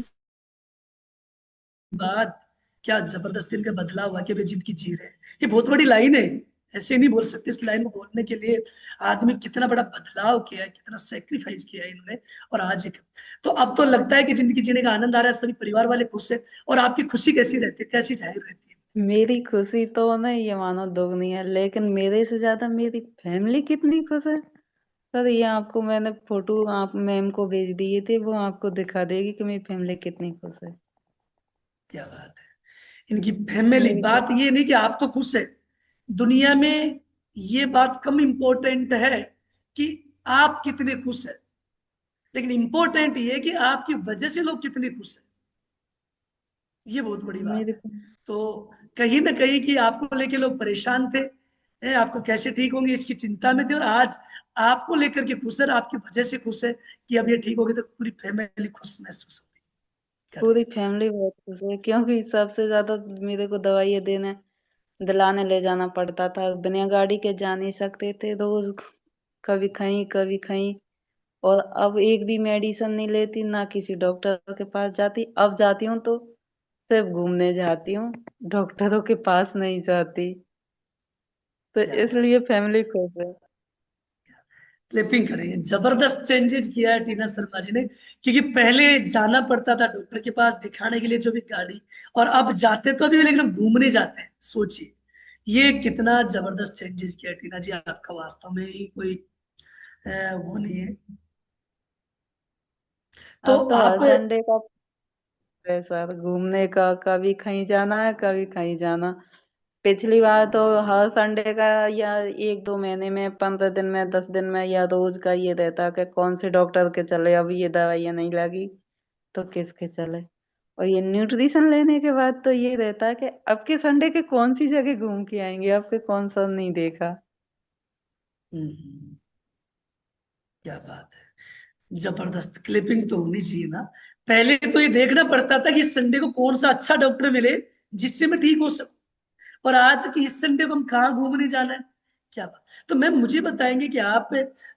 बाद क्या जबरदस्ती इनका बदलाव हुआ कि वे जिंदगी जी रहे हैं। ये बहुत बड़ी लाइन है, ऐसे नहीं बोल सकते। इस लाइन को बोलने के लिए आदमी कितना बड़ा बदलाव किया है, कितना सेक्रीफाइस किया है इन्होंने। और आज एक, तो अब तो लगता है कि जिंदगी जीने का आनंद आ रहा है, सभी परिवार वाले खुश है। और आपकी खुशी कैसी रहती है, कैसी जाहिर रहती है? मेरी खुशी तो नहीं, ये मानो दोगुनी है, लेकिन मेरे से ज्यादा मेरी फैमिली कितनी खुश है। सर ये आपको मैंने फोटो आप मैम को भेज दिए थे, वो आपको दिखा देगी कि मेरी फैमिली कितनी खुश है। क्या बात है। इनकी फैमिली, मेरी बात ये नहीं कि आप तो खुश है, दुनिया में ये बात कम इंपॉर्टेंट है कि आप कितने खुश है, लेकिन इंपॉर्टेंट ये है कि आपकी वजह से लोग कितने खुश है। ये बहुत बड़ी बात मेरी है। तो कहीं ना कहीं कि आपको लेके लोग परेशान थे, आपको कैसे ठीक होंगे इसकी चिंता में थे, और आज आपको लेकर के खुश है, आपकी वजह से खुश है कि अब ये ठीक होगी तो पूरी फैमिली खुश महसूस होगी कर रही पूरी फैमिली बहुत खुश है, क्योंकि सबसे ज्यादा मेरे को दवाइयाँ देने दिलाने ले जाना पड़ता था, बिना गाड़ी के जा नहीं सकते थे रोज, कभी कहीं कभी कहीं। और अब एक भी मेडिसिन नहीं लेती, ना किसी डॉक्टर के पास जाती। अब जाती हूँ तो सिर्फ घूमने जाती हूँ, डॉक्टरों के पास नहीं जाती। तो क्या बात। इसलिए फैमिली खुश है। क्लिपिंग करेंगे, जबरदस्त चेंजेस किया है टीना शर्मा जी ने। क्योंकि पहले जाना पड़ता था डॉक्टर के पास दिखाने के लिए, जो भी गाड़ी, और अब जाते तो अभी भी लेकिन अब घूमने जाते हैं। सोचिए ये कितना जबरदस्त चेंजेस किया है टीना जी, आपका वास्तव में ही कोई वो नहीं है। तो अब तो हर आप संडे का है सर, घूमने का, कभी कहीं जाना है कभी कहीं जाना। पिछली बार तो हर संडे का, या 1-2 महीने में, 15 दिन में, 10 दिन में, या रोज का ये रहता कि कौन से डॉक्टर के चले, अभी ये दवाइयाँ नहीं लगी तो किसके चले। और ये न्यूट्रिशन लेने के बाद तो ये रहता है कि अब के संडे के कौन सी जगह घूम के आएंगे, अब के कौन सा नहीं देखा। हम्म, क्या बात है, जबरदस्त क्लिपिंग तो होनी चाहिए ना। पहले तो ये देखना पड़ता था कि इस संडे को कौन सा अच्छा डॉक्टर मिले जिससे मैं ठीक हो सकूं, और आज की इस संडे को हम कहाँ घूमने जाना है। क्या बात। तो मैम मुझे बताएंगे कि आप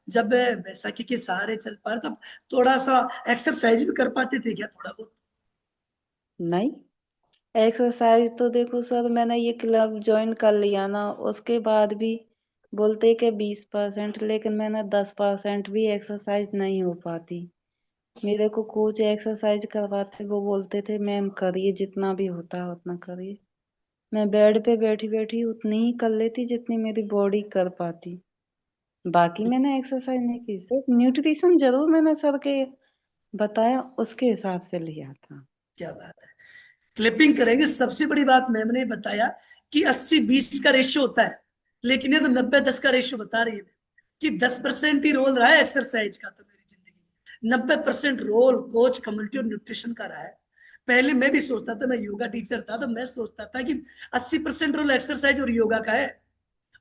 जब बैसाखी के सहारे चल पा रहे तो आप थोड़ा सा एक्सरसाइज भी कर पाते थे क्या, थोड़ा बहुत? नहीं, एक्सरसाइज तो देखो सर, मैंने ये क्लब ज्वाइन कर लिया ना, उसके बाद भी बोलते कि 20%, लेकिन मैंने 10% भी एक्सरसाइज नहीं हो पाती। मेरे को कोच एक्सरसाइज करवाते, वो बोलते थे मैम करिए, जितना भी होता है उतना करिए। मैं बेड पे बैठी बैठी उतनी ही कर लेती जितनी मेरी बॉडी कर पाती। बाकी मैंने एक्सरसाइज नहीं की, सिर्फ न्यूट्रिशन जरूर मैंने सर के बताया, उसके हिसाब से लिया था। क्या बात है, क्लिपिंग करेंगे। सबसे बड़ी बात मैम ने बताया कि 80-20 का रेशियो होता है, लेकिन ये तो 90-10 का रेशियो बता रही है कि 10% ही रोल रहा है एक्सरसाइज का तो मेरी जिंदगी में 90% रोल कोच, कम्युनिटी और न्यूट्रिशन का रहा है। पहले मैं भी सोचता था, मैं योगा टीचर था तो मैं सोचता था कि 80% रोल एक्सरसाइज और योगा का है,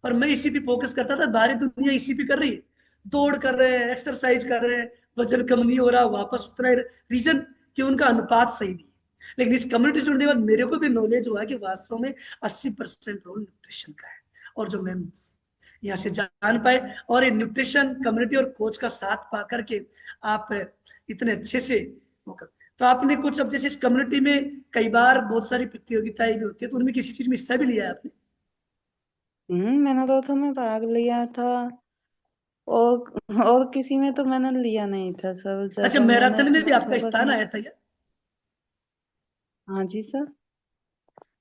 और मैं इसी पे फोकस करता था। बाहरी दुनिया इसी पे कर रही है, दौड़ कर रहे हैं, एक्सरसाइज कर रहे हैं, वजन कम नहीं हो रहा, वापस उतना ही। रीजन कि उनका अनुपात सही नहीं है। लेकिन इस कम्युनिटी जुड़ने के बाद मेरे को भी नॉलेज हुआ कि वास्तव में 80% रोल न्यूट्रिशन का है। और जो मैम यहाँ से जान पाए, और ये न्यूट्रिशन कम्युनिटी और कोच का साथ पा करके आप इतने अच्छे से वो कर। तो आपने कुछ, अब जैसे इस कम्युनिटी में कई बार बहुत सारी प्रतियोगिताएं भी होती है, तो उनमें किसी चीज में हिस्सा भी लिया है आपने? मैंने तो में भाग लिया था, और किसी में तो मैंने लिया नहीं था सर, अच्छा, ज्यादा मैंने मैराथन में भी अपना आपका फोकस स्थान नहीं। आया था क्या? हाँ जी सर।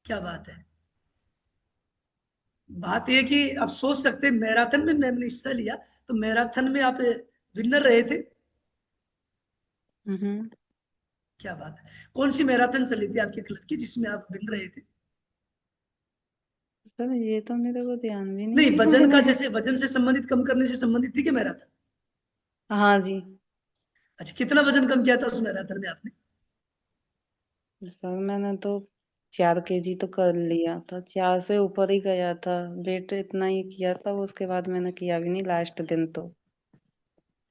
क्या बात है। बात यह कि आप सोच सकते हैं, मैराथन में मैंने हिस्सा लिया, तो मैराथन में आप विनर रहे थे। हम्म। क्या बात है। कौन सी मैराथन चली थी आपके क्लब की जिसमें आप विन रहे थे? सर ये तो मेरे को ध्यान भी नहीं नहीं, कि वजन का, मैंने। जैसे वजन से संबंधित, कम करने से संबंधित थी क्या मैराथन? हाँ जी। अच्छा, कितना वजन कम किया था उस मैराथन में आपने? सर मैंने तो 4 kg तो कर लिया था, 4 से ऊपर ही गया था। वेट इतना ही किया था, उसके बाद मैंने किया भी नहीं लास्ट दिन तो।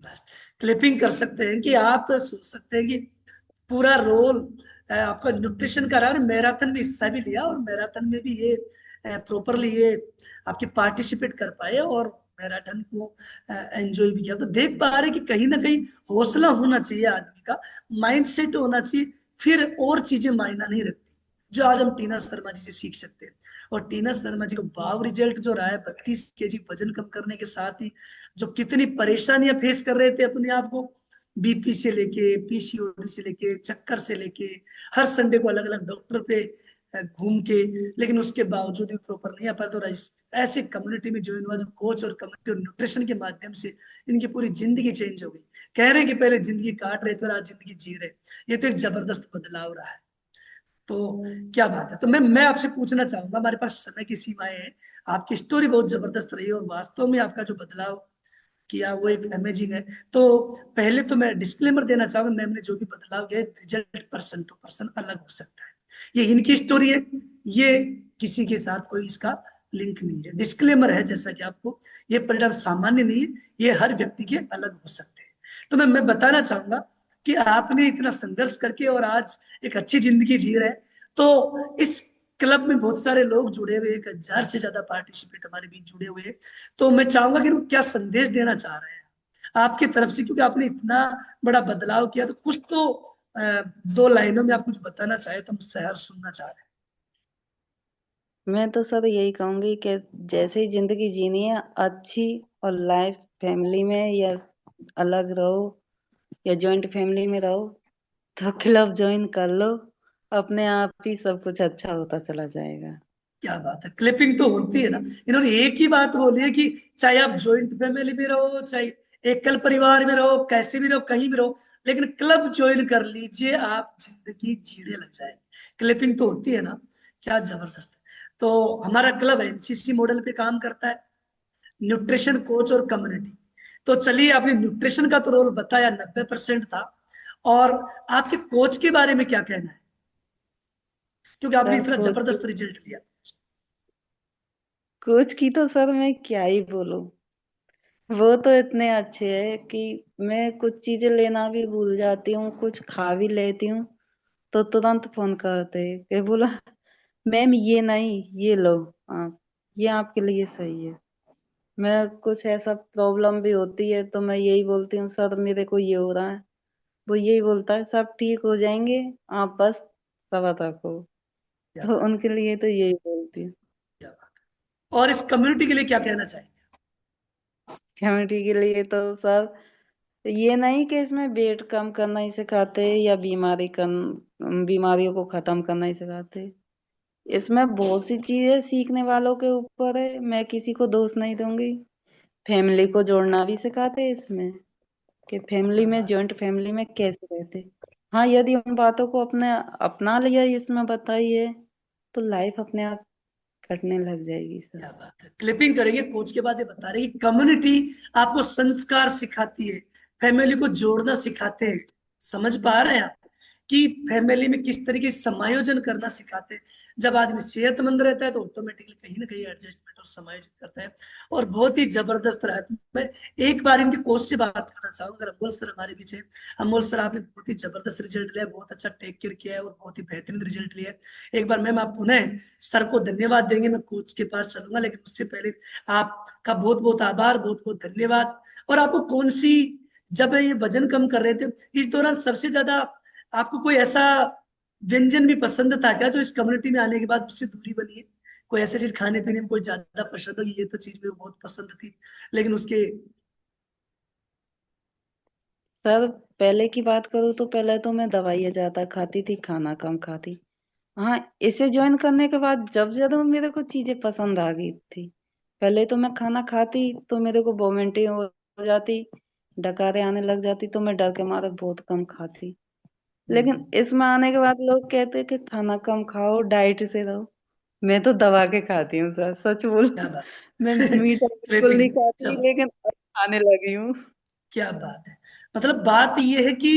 बस क्लिपिंग कर सकते हैं कि आप सोच सकते हैं कि पूरा रोल आपका न्यूट्रिशन का रहा है। मैराथन में हिस्सा भी लिया, और मैराथन में भी ये प्रॉपरली ये आपके पार्टिसिपेट कर पाए, और मैराथन को एंजॉय भी किया। तो देख पा रहे कि कहीं ना कहीं हौसला होना चाहिए आदमी का, माइंड सेट होना चाहिए, फिर और चीजें मायना नहीं रखती, जो आज हम टीना शर्मा जी से सीख सकते हैं। और टीना शर्मा जी को वाव रिजल्ट जो रहा है, 32 kg वजन कम करने के साथ ही जो कितनी परेशानियां फेस कर रहे थे अपने आप को, बीपी से लेके, पीसीओडी से लेके, चक्कर से लेके, हर संडे को अलग अलग डॉक्टर पे घूम के, लेकिन उसके बावजूद भी प्रॉपर नहीं आ पाया। तो ऐसे कम्युनिटी में ज्वाइन हुआ, जो कोच और कम्युनिटी और न्यूट्रिशन के माध्यम से इनकी पूरी जिंदगी चेंज हो गई। कह रहे हैं कि पहले जिंदगी काट रहे थे और आज जिंदगी जी रहे। ये तो एक जबरदस्त बदलाव रहा है। तो क्या बात है। तो मैं आपसे पूछना चाहूंगा, हमारे पास समय की सीमाएं हैं। आपकी स्टोरी बहुत जबरदस्त रही है, और वास्तव में आपका जो बदलाव किया वो एक अमेजिंग है। तो पहले तो मैं डिस्क्लेमर देना चाहूंगा, मैम ने जो भी बदलाव किया, रिजल्ट पर्सन टू पर्सन अलग हो सकता है। ये इनकी स्टोरी है, ये किसी के साथ कोई इसका लिंक नहीं है। डिस्क्लेमर है जैसा कि आपको, ये परिणाम सामान्य नहीं है, ये हर व्यक्ति के अलग हो सकते हैं। तो मैं बताना चाहूंगा कि आपने इतना संघर्ष करके और आज एक अच्छी जिंदगी जी रहे हैं। तो इस क्लब में बहुत सारे लोग जुड़े हुए, 1000 से ज्यादा पार्टिसिपेट हमारे बीच जुड़े हुए हैं। तो मैं चाहूंगा कि वो क्या संदेश देना चाह रहे हैं आपकी तरफ से, क्योंकि आपने इतना बड़ा बदलाव किया, तो कुछ तो दो लाइनों में आप कुछ बताना चाहे तो हम शहर सुनना चाह रहे मैं तो सर यही कहूंगी कि जैसे ही जिंदगी जीनी है अच्छी, और लाइफ फैमिली में या अलग रहो या जॉइंट फैमिली में रहो, तो क्लब ज्वाइन कर लो, अपने आप ही सब कुछ अच्छा होता चला जाएगा। क्या बात है, क्लिपिंग तो होती है ना। इन्होंने एक ही बात बोली है कि चाहे आप जॉइंट फैमिली में रहो, चाहे एकल परिवार में रहो, कैसे भी रहो, कहीं भी रहो, लेकिन क्लब ज्वाइन कर लीजिए, आप जिंदगी जीने लग जाएंगे। क्लिपिंग तो होती है ना। क्या जबरदस्त है। तो हमारा क्लब है, एनसीसी मॉडल पे काम करता है, न्यूट्रिशन कोच और कम्युनिटी। तो चलिए, आपने न्यूट्रिशन का तो रोल बताया, 90% था। और आपके कोच के बारे में क्या कहना है, क्योंकि आपने सर इतना कोच की जबरदस्त रिजल्ट लिया? कोच की तो सर मैं क्या ही बोलूं, वो तो इतने अच्छे हैं कि मैं कुछ चीजें लेना भी भूल जाती हूँ, कुछ खा भी लेती हूँ तो तुरंत फोन करते हैं कि बोला मैम ये नहीं, ये लो आप, ये आपके लिए सही है। मैं कुछ ऐसा प्रॉब्लम भी होती है तो मैं यही बोलती हूँ सर मेरे को ये हो रहा है, वो यही बोलता है सब ठीक हो जाएंगे, आप बस सब्र रखो। क्या तो बात उनके लिए तो यही बोलती हूँ। क्या बात है। और इस कम्युनिटी के लिए क्या कहना चाहेंगे? कम्युनिटी के लिए तो सर तो ये नहीं कि इसमें वेट कम करना ही सिखाते या बीमारियों को खत्म करना ही सिखाते। इसमें बहुत सी चीजें सीखने वालों के ऊपर है, मैं किसी को दोष नहीं दूंगी। फैमिली को जोड़ना भी सिखाते हैं इसमें, कि फैमिली में, जॉइंट फैमिली में कैसे रहते। हाँ, यदि उन बातों को अपने अपना लिया इसमें बताइए, तो लाइफ अपने आप कटने लग जाएगी सर। क्या बात है, क्लिपिंग करेंगे। कोच के बाद ये बता रहे हैं कि कम्युनिटी आपको संस्कार सिखाती है, फैमिली को जोड़ना सिखाते हैं। समझ पा रहे हैं आप कि फैमिली में किस तरीके से समायोजन करना सिखाते हैं। जब आदमी सेहतमंद रहता है तो ऑटोमेटिकली कहीं ना कहीं एडजस्टमेंट और समायोजन करता है, और बहुत ही जबरदस्त रहा है। तो मैं एक बार इनके कोच से बात करना चाहूंगा। अगर अमोल सर हमारे पीछे, अमोल सर आपने बहुत ही जबरदस्त रिजल्ट लिया है, बहुत अच्छा टेक केयर किया है और बहुत ही बेहतरीन रिजल्ट लिया है। एक बार मैम आप पुनः सर को धन्यवाद देंगे, मैं कोच के पास चलूंगा, लेकिन उससे पहले आपका बहुत बहुत आभार, बहुत बहुत धन्यवाद। और आपको कौन सी, जब ये वजन कम कर रहे थे इस दौरान सबसे ज्यादा आपको कोई ऐसा व्यंजन भी पसंद था क्या, जो इस कम्युनिटी में आने के बाद उससे दूरी बनी है? कोई ऐसी चीज खाने पीने में कोई ज्यादा पसंद हो, ये तो चीज मेरे को बहुत पसंद थी, लेकिन उसके। सर, पहले की बात करूँ तो पहले तो मैं दवाइयाँ ज्यादा खाती थी, खाना कम खाती। हाँ, इसे ज्वाइन करने के बाद जब ज्यादा मेरे को चीजें पसंद आ गई थी। पहले तो मैं खाना खाती तो मेरे को वोमिटिंग हो जाती, डकारे आने लग जाती, तो मैं डर के मारे बहुत कम खाती। लेकिन इसमें आने के बाद लोग कहते हैं कि खाना कम खाओ, डाइट से रहो। मैं तो दबा के खाती हूँ सर, सच बोल। क्या बात मैं है। मीठा बिल्कुल नहीं क्लिपिंग, खाती, चलो, लेकिन अब खाने लगी हूँ। क्या बात है। मतलब बात यह है कि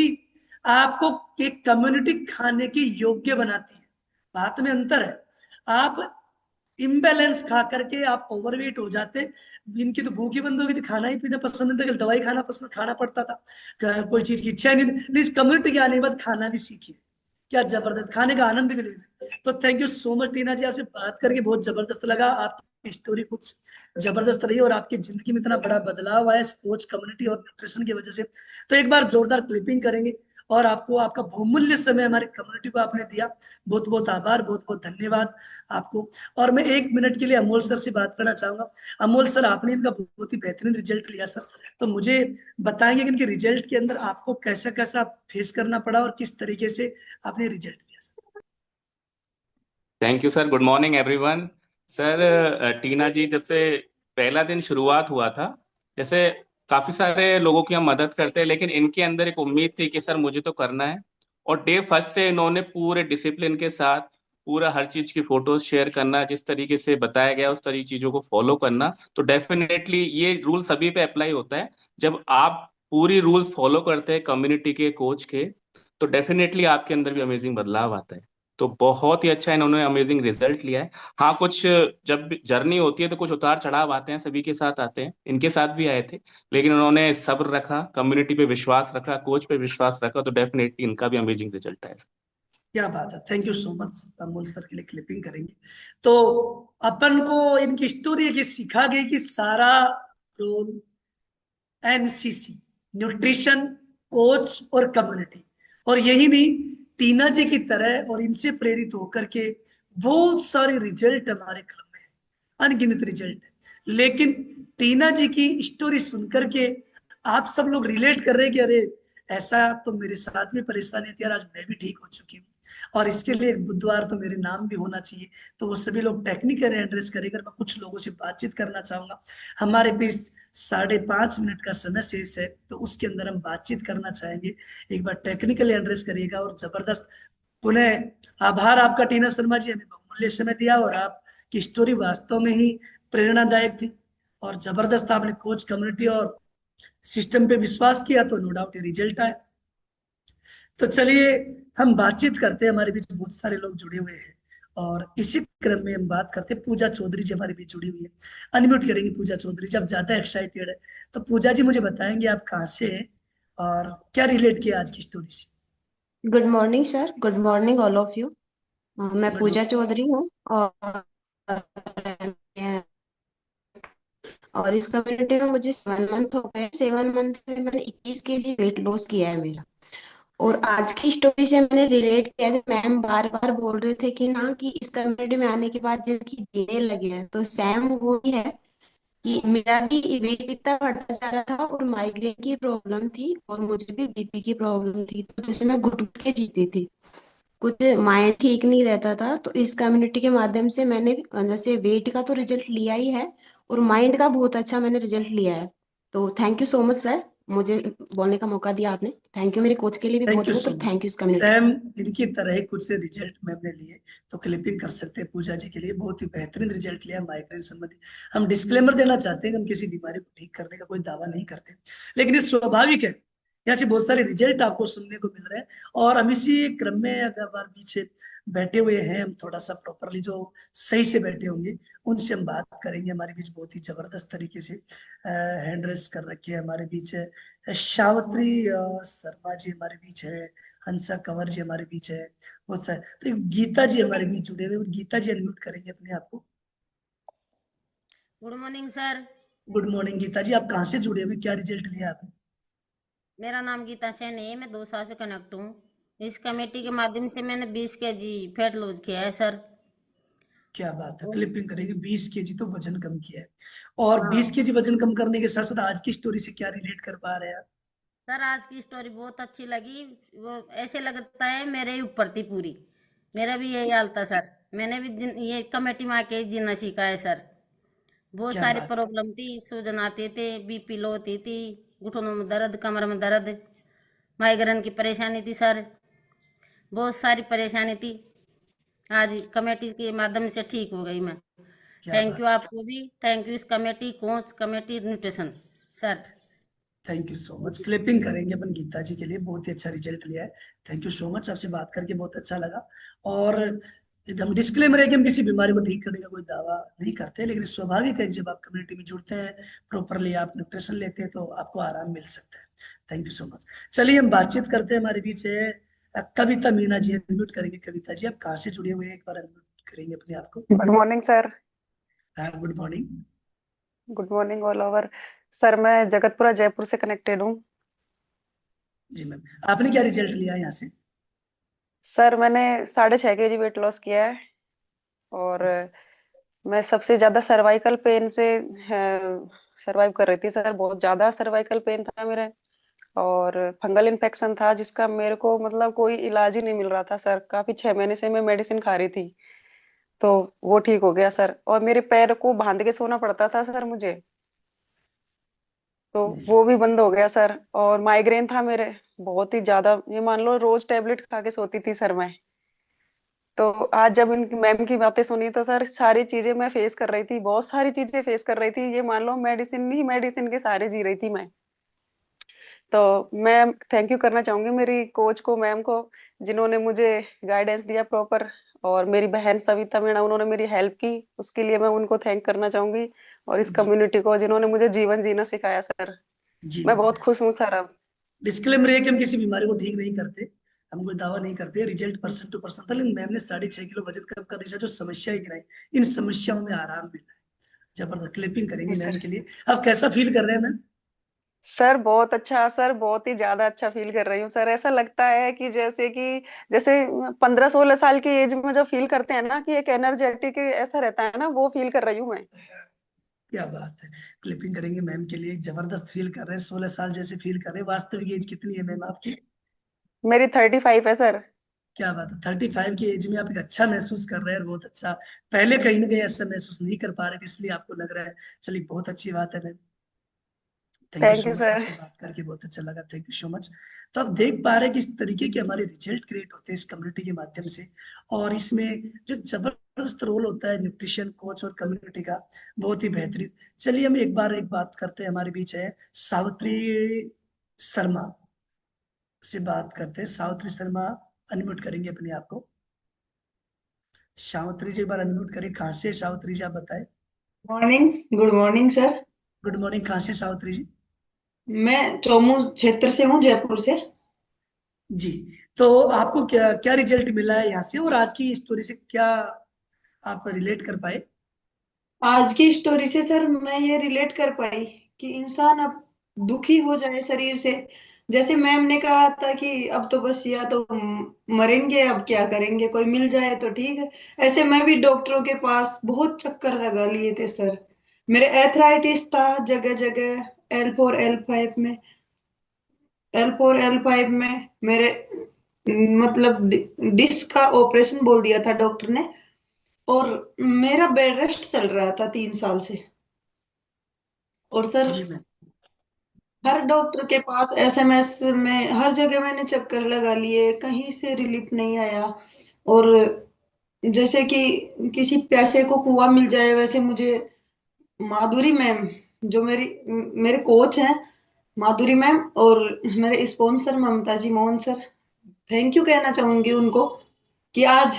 आपको एक कम्युनिटी खाने की योग्य बनाती है, बात में अंतर है। आप इम्बैलेंस खा करके आप ओवरवेट हो जाते। इनकी तो भूख ही बंद हो गई थी, खाना ही पीना पसंद नहीं था, दवाई खाना पसंद खाना पड़ता था, कोई चीज की इच्छा ही नहीं थी। इस कम्युनिटी के आने के बाद खाना भी सीखिए, क्या जबरदस्त खाने का आनंद भी ले रहे हैं। तो थैंक यू सो मच टीना जी, आपसे बात करके बहुत जबरदस्त लगा। आपकी स्टोरी कुछ जबरदस्त रही और आपकी जिंदगी में इतना बड़ा बदलाव आया स्पोर्ट्स कम्युनिटी और न्यूट्रिशन की वजह से। तो एक बार जोरदार क्लिपिंग करेंगे। और आपको आपका बहुमूल्य समय हमारी कम्युनिटी को आपने दिया, बहुत बहुत आभार, बहुत बहुत धन्यवाद आपको। और मैं 1 मिनट के लिए अमोल सर से बात करना चाहूंगा। अमोल सर, आपने इनका बहुत ही बेहतरीन रिजल्ट लिया सर, तो मुझे बताएंगे कि इनके रिजल्ट के अंदर आपको कैसा कैसा फेस करना पड़ा और किस तरीके से आपने रिजल्ट लिया sir? Thank you sir. Good morning everyone. Sir, Tina ji, जब से पहला दिन शुरुआत हुआ था, जैसे काफी सारे लोगों की हम मदद करते हैं, लेकिन इनके अंदर एक उम्मीद थी कि सर मुझे तो करना है। और डे फर्स्ट से इन्होंने पूरे डिसिप्लिन के साथ पूरा हर चीज की फोटोज शेयर करना, जिस तरीके से बताया गया उस तरीके चीजों को फॉलो करना। तो डेफिनेटली ये रूल सभी पे अप्लाई होता है। जब आप पूरी रूल्स फॉलो करते हैं कम्युनिटी के, कोच के, तो डेफिनेटली आपके अंदर भी अमेजिंग बदलाव आता है। तो बहुत ही अच्छा इन्होंने अमेजिंग रिजल्ट लिया है। हाँ, कुछ जब जर्नी होती है तो कुछ उतार चढ़ाव आते हैं, सभी के साथ आते हैं, इनके साथ भी आए थे। लेकिन उन्होंने सब्र रखा, कम्युनिटी पे विश्वास रखा, कोच पे विश्वास रखा, तो डेफिनेटली इनका भी अमेजिंग रिजल्ट है। क्या बात है, thank you so much. Amol sir के लिए क्लिपिंग करेंगे। तो अपन को इनकी स्टोरी है कि सिखा गई कि सारा रोल एनसीसी, न्यूट्रिशन, कोच और कम्युनिटी। और यही नहीं, टीना जी की तरह और इनसे प्रेरित होकर के बहुत सारे रिजल्ट हमारे क्लब में है, अनगिनत रिजल्ट है। लेकिन टीना जी की स्टोरी सुनकर के आप सब लोग रिलेट कर रहे हैं कि अरे ऐसा तो मेरे साथ भी परेशानी थी यार, आज मैं भी ठीक हो चुकी हूँ, और इसके लिए एक बुधवार तो मेरे नाम भी होना चाहिए। तो वो सभी लोग टेक्निकल एड्रेस करेंगे। मैं कुछ लोगों से बातचीत करना चाहूंगा। हमारे बीच 5.5 मिनट का समय शेष है, तो उसके अंदर हम बातचीत करना चाहेंगे। एक बार टेक्निकल एड्रेस करिएगा। और जबरदस्त पुनः आभार आपका टीना शर्मा जी, हमें बहुमूल्य समय दिया, और आपकी स्टोरी वास्तव में ही प्रेरणादायक थी। और जबरदस्त आपने कोच, कम्युनिटी और सिस्टम पे विश्वास किया, तो नो डाउट ये रिजल्ट आया। तो चलिए हम बातचीत करते हैं, हमारे बीच बहुत सारे लोग जुड़े हुए हैं। और इसी क्रम में हम बात करते हैं, पूजा चौधरी जी हमारे बीच जुड़ी हुई है। अनम्यूट करेंगे पूजा चौधरी जी, आप ज्यादा एक्साइटेड है। तो पूजा जी मुझे बताएंगे आप कहाँ से हैं और क्या रिलेट किया आज की स्टोरी से? Good morning sir, good morning all of you. मैं गुड पूजा मॉर्निंग। चौधरी हूँ और इस कम्युनिटी में मुझे 7 मंथ हो गए। 7 मंथ में मैंने 21 kg वेट लॉस किया है मेरा। और आज की स्टोरी से मैंने रिलेट किया है। मैम बार बार बोल रहे थे कि ना कि इस कम्युनिटी में आने के बाद जिनकी देने लगे हैं, तो सेम वो ही है कि मेरा भी वेट इतना बढ़ता जा रहा था और माइग्रेन की प्रॉब्लम थी और मुझे भी बीपी की प्रॉब्लम थी, तो जैसे मैं घुट घुट के जीती थी, कुछ माइंड ठीक नहीं रहता था। तो इस कम्युनिटी के माध्यम से मैंने जैसे वेट का तो रिजल्ट लिया ही है और माइंड का बहुत अच्छा मैंने रिजल्ट लिया है। तो thank you so much sir, मुझे बोलने का मौका दिया आपने। थैंक यू मेरे कोच के लिए भी थैंक बहुत यू बहुत, सो और मच। थैंक यू इस कम्युनिटी सैम, को। इनकी तरह ही कुछ से रिजल्ट में हमने लिए, तो क्लिपिंग कर सकते हैं पूजा जी के लिए। बहुत ही बेहतरीन रिजल्ट लिया माइग्रेन संबंधी। हम डिस्क्लेमर देना चाहते हैं कि हम किसी बीमारी को ठीक करने का कोई दावा नहीं करते, लेकिन ये स्वाभाविक है। यहाँ से बहुत सारे रिजल्ट आपको सुनने को मिल रहे हैं, और हम इसी क्रम में अगर बार पीछे बैठे हुए हैं, हम थोड़ा सा प्रॉपरली जो सही से बैठे होंगे उनसे हम बात करेंगे। हमारे बीच बहुत ही जबरदस्त तरीके से हैंड रेस कर रखे हैं हमारे बीच है। शावत्री शर्मा जी हमारे बीच है, हंसा कंवर जी हमारे बीच है, बहुत सारे। तो ये गीता जी हमारे बीच जुड़े हुए, गीता जी अनम्यूट करेंगे अपने आप को। Good morning sir. Good morning Geeta ji, आप कहाँ से जुड़े हुए, क्या रिजल्ट लिया आपने? मेरा नाम गीता सेन है, मैं 2 साल से कनेक्ट हूँ। इस कमेटी के माध्यम से मैंने 20 kg फैट लूज किया है सर। क्या बात है, क्लिपिंग करेंगे। 20 kg तो वजन कम किया है, और हाँ 20 kg वजन कम करने के साथ साथ आज की स्टोरी से क्या रिलेट कर पा रहे हैं आप? सर, आज की स्टोरी बहुत अच्छी लगी। वो ऐसे लगता है मेरे ही ऊपर थी पूरी। मेरा भी यही हाल था सर। मैंने भी ये कमेटी में आके जीना सीखा है सर। बहुत क्या सारी बात है। प्रॉब्लम थी, सूजन आती थी, बीपी लो होती थी, घुटनों में दर्द, कमर में दर्द, माइग्रेन की परेशानी थी सर। बहुत सारी परेशानी थी। आज कमेटी के माध्यम से ठीक हो गई मैं। क्या थैंक बात यू है। आपको भी, थैंक यू इस committee, coach committee, nutrition sir. Thank you so much. Clipping करेंगे अपन गीता जी के लिए, बहुत ही अच्छा रिजल्ट लिया है। थैंक यू सो मच, आपसे बात करके बहुत अच्छा लगा। और एकदम डिस्क्लेमर है कि हम किसी बीमारी को ठीक करने का कोई दावा नहीं करते, लेकिन स्वाभाविक है कि जब आप कम्युनिटी में जुड़ते हैं, प्रॉपरली आप न्यूट्रिशन लेते हैं, तो आपको आराम मिल सकता है। Thank you so much. चलिए हम बातचीत करते हैं। हमारे बीच है कविता मीना जी, अनम्यूट करेंगे। कविता जी, आप कहाँ से जुड़े हुए हैं, एक बार अनम्यूट करेंगे अपने आप को। Good morning sir. Good morning. Good morning all over. Sir मैं जगतपुरा जयपुर से कनेक्टेड हूँ। जी मैम, आपने क्या रिजल्ट लिया है यहाँ से? सर मैंने 6.5 kg वेट लॉस किया है, और मैं सबसे ज्यादा सर्वाइकल पेन से सरवाइव कर रही थी सर। बहुत ज्यादा सर्वाइकल पेन था मेरे, और फंगल इन्फेक्शन था जिसका मेरे को मतलब कोई इलाज ही नहीं मिल रहा था सर। काफी 6 महीने से मैं मेडिसिन खा रही थी, तो वो ठीक हो गया सर। और मेरे पैर को बांध के सोना पड़ता था सर मुझे, तो जी। वो भी बंद हो गया सर। और माइग्रेन था मेरे बहुत ही ज्यादा, ये मान लो रोज टेबलेट खा के सोती थी सर मैं। तो आज जब इन मैम की बातें सुनी तो सर सारी चीजें मैं फेस कर रही थी, बहुत सारी चीजें फेस कर रही थी। ये मान लो मेडिसिन ही मेडिसिन के सारे जी रही थी मैं। तो मैं थैंक यू करना चाहूंगी मेरी कोच को, मैम को, जिन्होंने मुझे गाइडेंस दिया प्रॉपर। और मेरी बहन सविता मीणा, उन्होंने मेरी हेल्प की, उसके लिए मैं उनको थैंक करना चाहूंगी। और इस जी। कम्युनिटी को जिन्होंने मुझे जीवन जीना सिखाया सर। जी मैं मैम, बहुत खुश हूँ सर अब। डिस्क्लेमर है कि हम किसी बीमारी को ठीक नहीं करते, हम कोई दावा नहीं करते। रिजल्ट पर्सन टू पर्सन था, लेकिन मैम ने 6.5 किलो वजन कम करने से जो समस्या गिनाई, इन समस्याओं में आराम मिला है। जबरदस्त। क्लिपिंग जी करेंगे मैम सर। के लिए। अब कैसा फील कर रहे हैं मैम? सर बहुत अच्छा सर, बहुत ही ज्यादा अच्छा फील कर रही हूँ सर। ऐसा लगता है कि जैसे 15-16 साल की एज में जो फील करते हैं ना, कि एक एनर्जेटिक ऐसा रहता है ना, वो फील कर रही हूँ मैं। क्या बात है। क्लिपिंग करेंगे मैम के लिए। जबरदस्त फील कर रहे हैं, 16 साल जैसे फील कर रहे हैं। वास्तविक एज कितनी है मैम आपकी? मेरी 35 है सर। क्या बात है, 35 की एज में आप एक अच्छा महसूस कर रहे हैं, बहुत अच्छा। पहले कहीं ना कहीं ऐसा महसूस नहीं कर पा रहे थे, इसलिए आपको लग रहा है। चलिए, बहुत अच्छी बात है ma'am. Thank you thank so you much, sir. आपसे बात करके बहुत अच्छा लगा। Thank you so much. तो आप देख पा रहे हैं कि इस तरीके के हमारे रिजल्ट क्रिएट होते हैं इस कम्युनिटी के माध्यम से, और इसमें जो जबरदस्त रोल होता है न्यूट्रिशन कोच और कम्युनिटी का, बहुत ही बेहतरीन। चलिए हम एक बार एक बात करते हैं। हमारे बीच है सावित्री शर्मा, से बात करते हैं। सावित्री शर्मा, अनम्यूट करेंगे अपने आप को। सावित्री जी एक बार अनम्यूट करें। कहाँ से सावित्री जी, आप बताएं। Morning. Good morning sir. Good morning. कहाँ से सावित्री जी? मैं चौमू क्षेत्र से हूँ, जयपुर से। जी। तो आपको क्या क्या रिजल्ट मिला है यहाँ से, और आज की स्टोरी से क्या आप रिलेट कर पाए? आज की स्टोरी से सर मैं ये रिलेट कर पाई कि इंसान अब दुखी हो जाए शरीर से। जैसे मैम ने कहा था कि अब तो बस या तो मरेंगे, अब क्या करेंगे, कोई मिल जाए तो ठीक है। ऐसे मैं भी डॉक्टरों के पास बहुत चक्कर लगा लिए थे सर। मेरे एथराइटिस था जगह जगह, L4 L5 में, L4 L5 में मेरे मतलब डिस्क का ऑपरेशन बोल दिया था डॉक्टर ने, और मेरा बेड रेस्ट चल रहा था 3 साल से। और सर जी मैम। हर डॉक्टर के पास, SMS में, हर जगह मैंने चक्कर लगा लिए, कहीं से रिलीफ नहीं आया। और जैसे कि किसी प्यासे को कुआं मिल जाए, वैसे मुझे माधुरी मैम, जो मेरे कोच हैं, माधुरी मैम, और मेरे sponsor Mamta ji Mohan sir, thank you कहना चाहूंगी उनको कि आज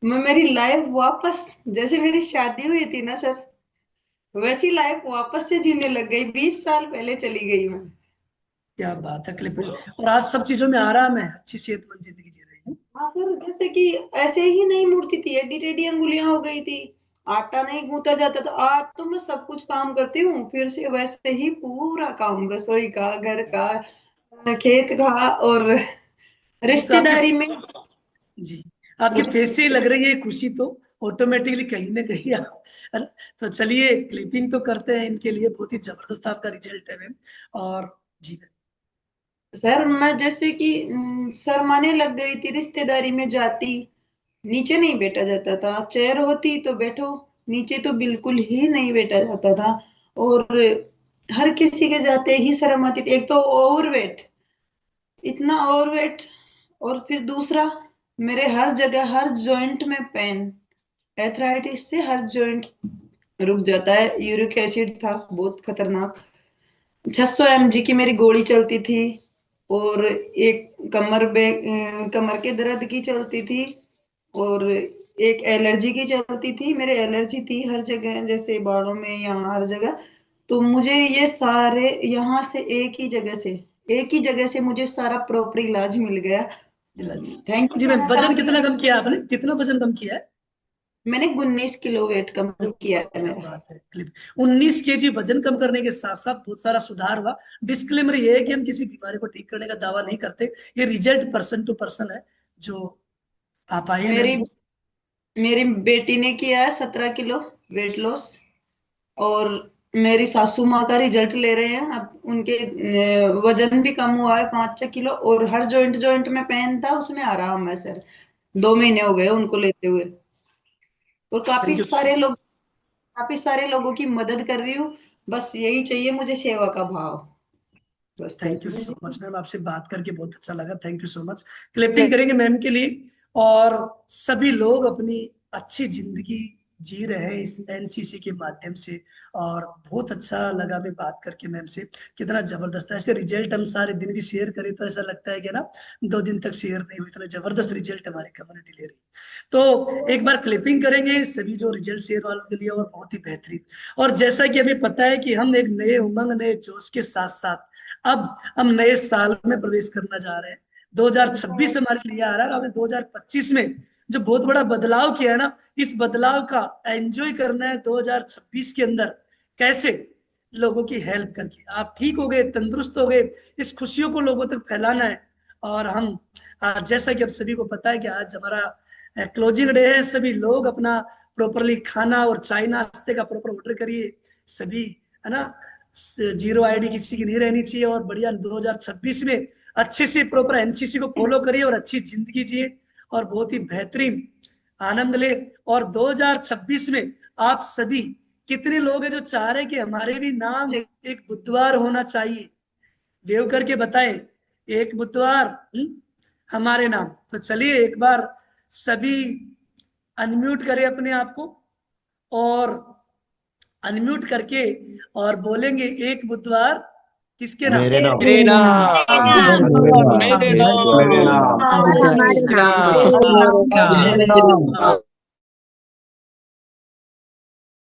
मैं मेरी लाइफ वापस, जैसे मेरी शादी हुई थी ना सर, वैसी लाइफ वापस से जीने लग गई। 20 साल पहले चली गई मैं। क्या बात है क्लिपिंग। और आज सब चीजों में आराम है, अच्छी सेहतमंद जिंदगी जी रही हूँ। हाँ सर, जैसे कि ऐसे ही नहीं मुड़ती थी, एडी टेढ़ी अंगुलियां हो गई थी, आटा नहीं गूंथा जाता था। आज तो मैं सब कुछ काम करती हूँ फिर से, वैसे ही पूरा काम, रसोई का, घर का, खेत का, और तो आपके, रिश्तेदारी में। जी, आपके फेस से ही लग रही है खुशी, तो ऑटोमेटिकली कहीं ना कहीं आप, है ना? तो चलिए क्लिपिंग तो करते हैं इनके लिए, बहुत ही जबरदस्त आपका रिजल्ट है मैम। और जी मैम। सर मैं जैसे कि शर्माने लग गई थी, रिश्तेदारी में जाती, नीचे नहीं बैठा जाता था, चेयर होती तो बैठो, नीचे तो बिल्कुल ही नहीं बैठा जाता था। और हर किसी के जाते ही शर्म आती थी। एक तो ओवरवेट, इतना ओवरवेट, और फिर दूसरा मेरे हर जगह, हर जॉइंट में पेन, एथराइटिस से हर जॉइंट रुक जाता है। यूरिक एसिड था बहुत खतरनाक, 600 mg की मेरी गोली चलती थी। और एक कमर के दर्द की चलती थी, और एक एलर्जी की चलती थी। मेरे एलर्जी थी हर जगह, जैसे बालों में, यहाँ हर जगह। तो मुझे ये सारे यहाँ से एक ही जगह से मुझे सारा प्रॉपर इलाज मिल गया। जी थैंक यू जी मैम। कहना वजन चाहूंगी। कितना कम किया आपने, कितना वजन कम किया है? मैंने 19 किलो वेट कम किया है क्या मेरा। बात है क्लिप। 19 kg वजन कम करने के साथ साथ बहुत सारा सुधार हुआ। डिस्क्लेमर ये है कि हम किसी बीमारी को ठीक करने का दावा नहीं करते, ये रिजल्ट पर्सन टू पर्सन है। जो आप आइए मेरी मैम। मेरी बेटी ने किया है 17 किलो वेट लॉस, और मेरी सासू माँ का रिजल्ट ले रहे हैं अब। उनके वजन भी कम हुआ है 5-6 किलो, और हर जॉइंट जॉइंट में पेन था, उसमें आराम है सर। 2 महीने हो गए उनको लेते हुए। और थैंक यू। काफी सारे लोगों की मदद कर रही हूँ। बस यही चाहिए मुझे, सेवा का भाव, बस sir. Thank you so much ma'am, आपसे बात करके बहुत अच्छा लगा। Thank you so much. Clipping करेंगे मैम के लिए। और सभी लोग अपनी अच्छी जिंदगी जी रहे हैं इस एनसीसी के माध्यम से। और बहुत अच्छा लगा मैं बात करके मैम से, कितना जबरदस्त है। ऐसे रिजल्ट हम सारे दिन भी शेयर करें तो ऐसा लगता है कि ना 2 दिन तक शेयर नहीं हुई, इतना जबरदस्त रिजल्ट हमारी कम्युनिटी ले रही है। तो एक बार क्लिपिंग करेंगे सभी जो रिजल्ट शेयर वालों के लिए, और बहुत ही बेहतरीन। और जैसा कि हमें पता है कि हम एक नए उमंग, नए जोश के साथ साथ अब हम नए साल में प्रवेश करना जा रहे हैं। 2026 हमारे लिए आ रहा है, और हमने 2025 में जो बहुत बड़ा बदलाव किया है ना, इस बदलाव का एंजॉय करना है 2026 के अंदर। कैसे? लोगों की हेल्प करके। आप ठीक हो गए, तंदुरुस्त हो गए, इस खुशियों को लोगों तक फैलाना है। और हम आज, जैसा कि अब सभी को पता है कि आज हमारा क्लोजिंग डे है, सभी लोग अपना प्रॉपरली खाना और चाय नाश्ते का प्रॉपर ऑर्डर करिए सभी, है ना? जीरो आईडी किसी की नहीं रहनी चाहिए। और बढ़िया 2026 में अच्छे से प्रॉपर एनसीसी को फॉलो करिए और अच्छी जिंदगी जिए, और बहुत ही बेहतरीन आनंद ले। और 2026 में आप सभी, कितने लोग हैं जो चाह रहे हैं कि हमारे भी नाम एक बुधवार होना चाहिए? वेव करके बताएं, एक बुधवार हमारे नाम। तो चलिए एक बार सभी अनम्यूट करें अपने आप को, और अनम्यूट करके और बोलेंगे एक बुधवार किसके नाम? मेरे नाम। मेरे नाम। मेरे नाम। मेरे मेरे नाम। नाम। हमारे नाम। मेरे नाम।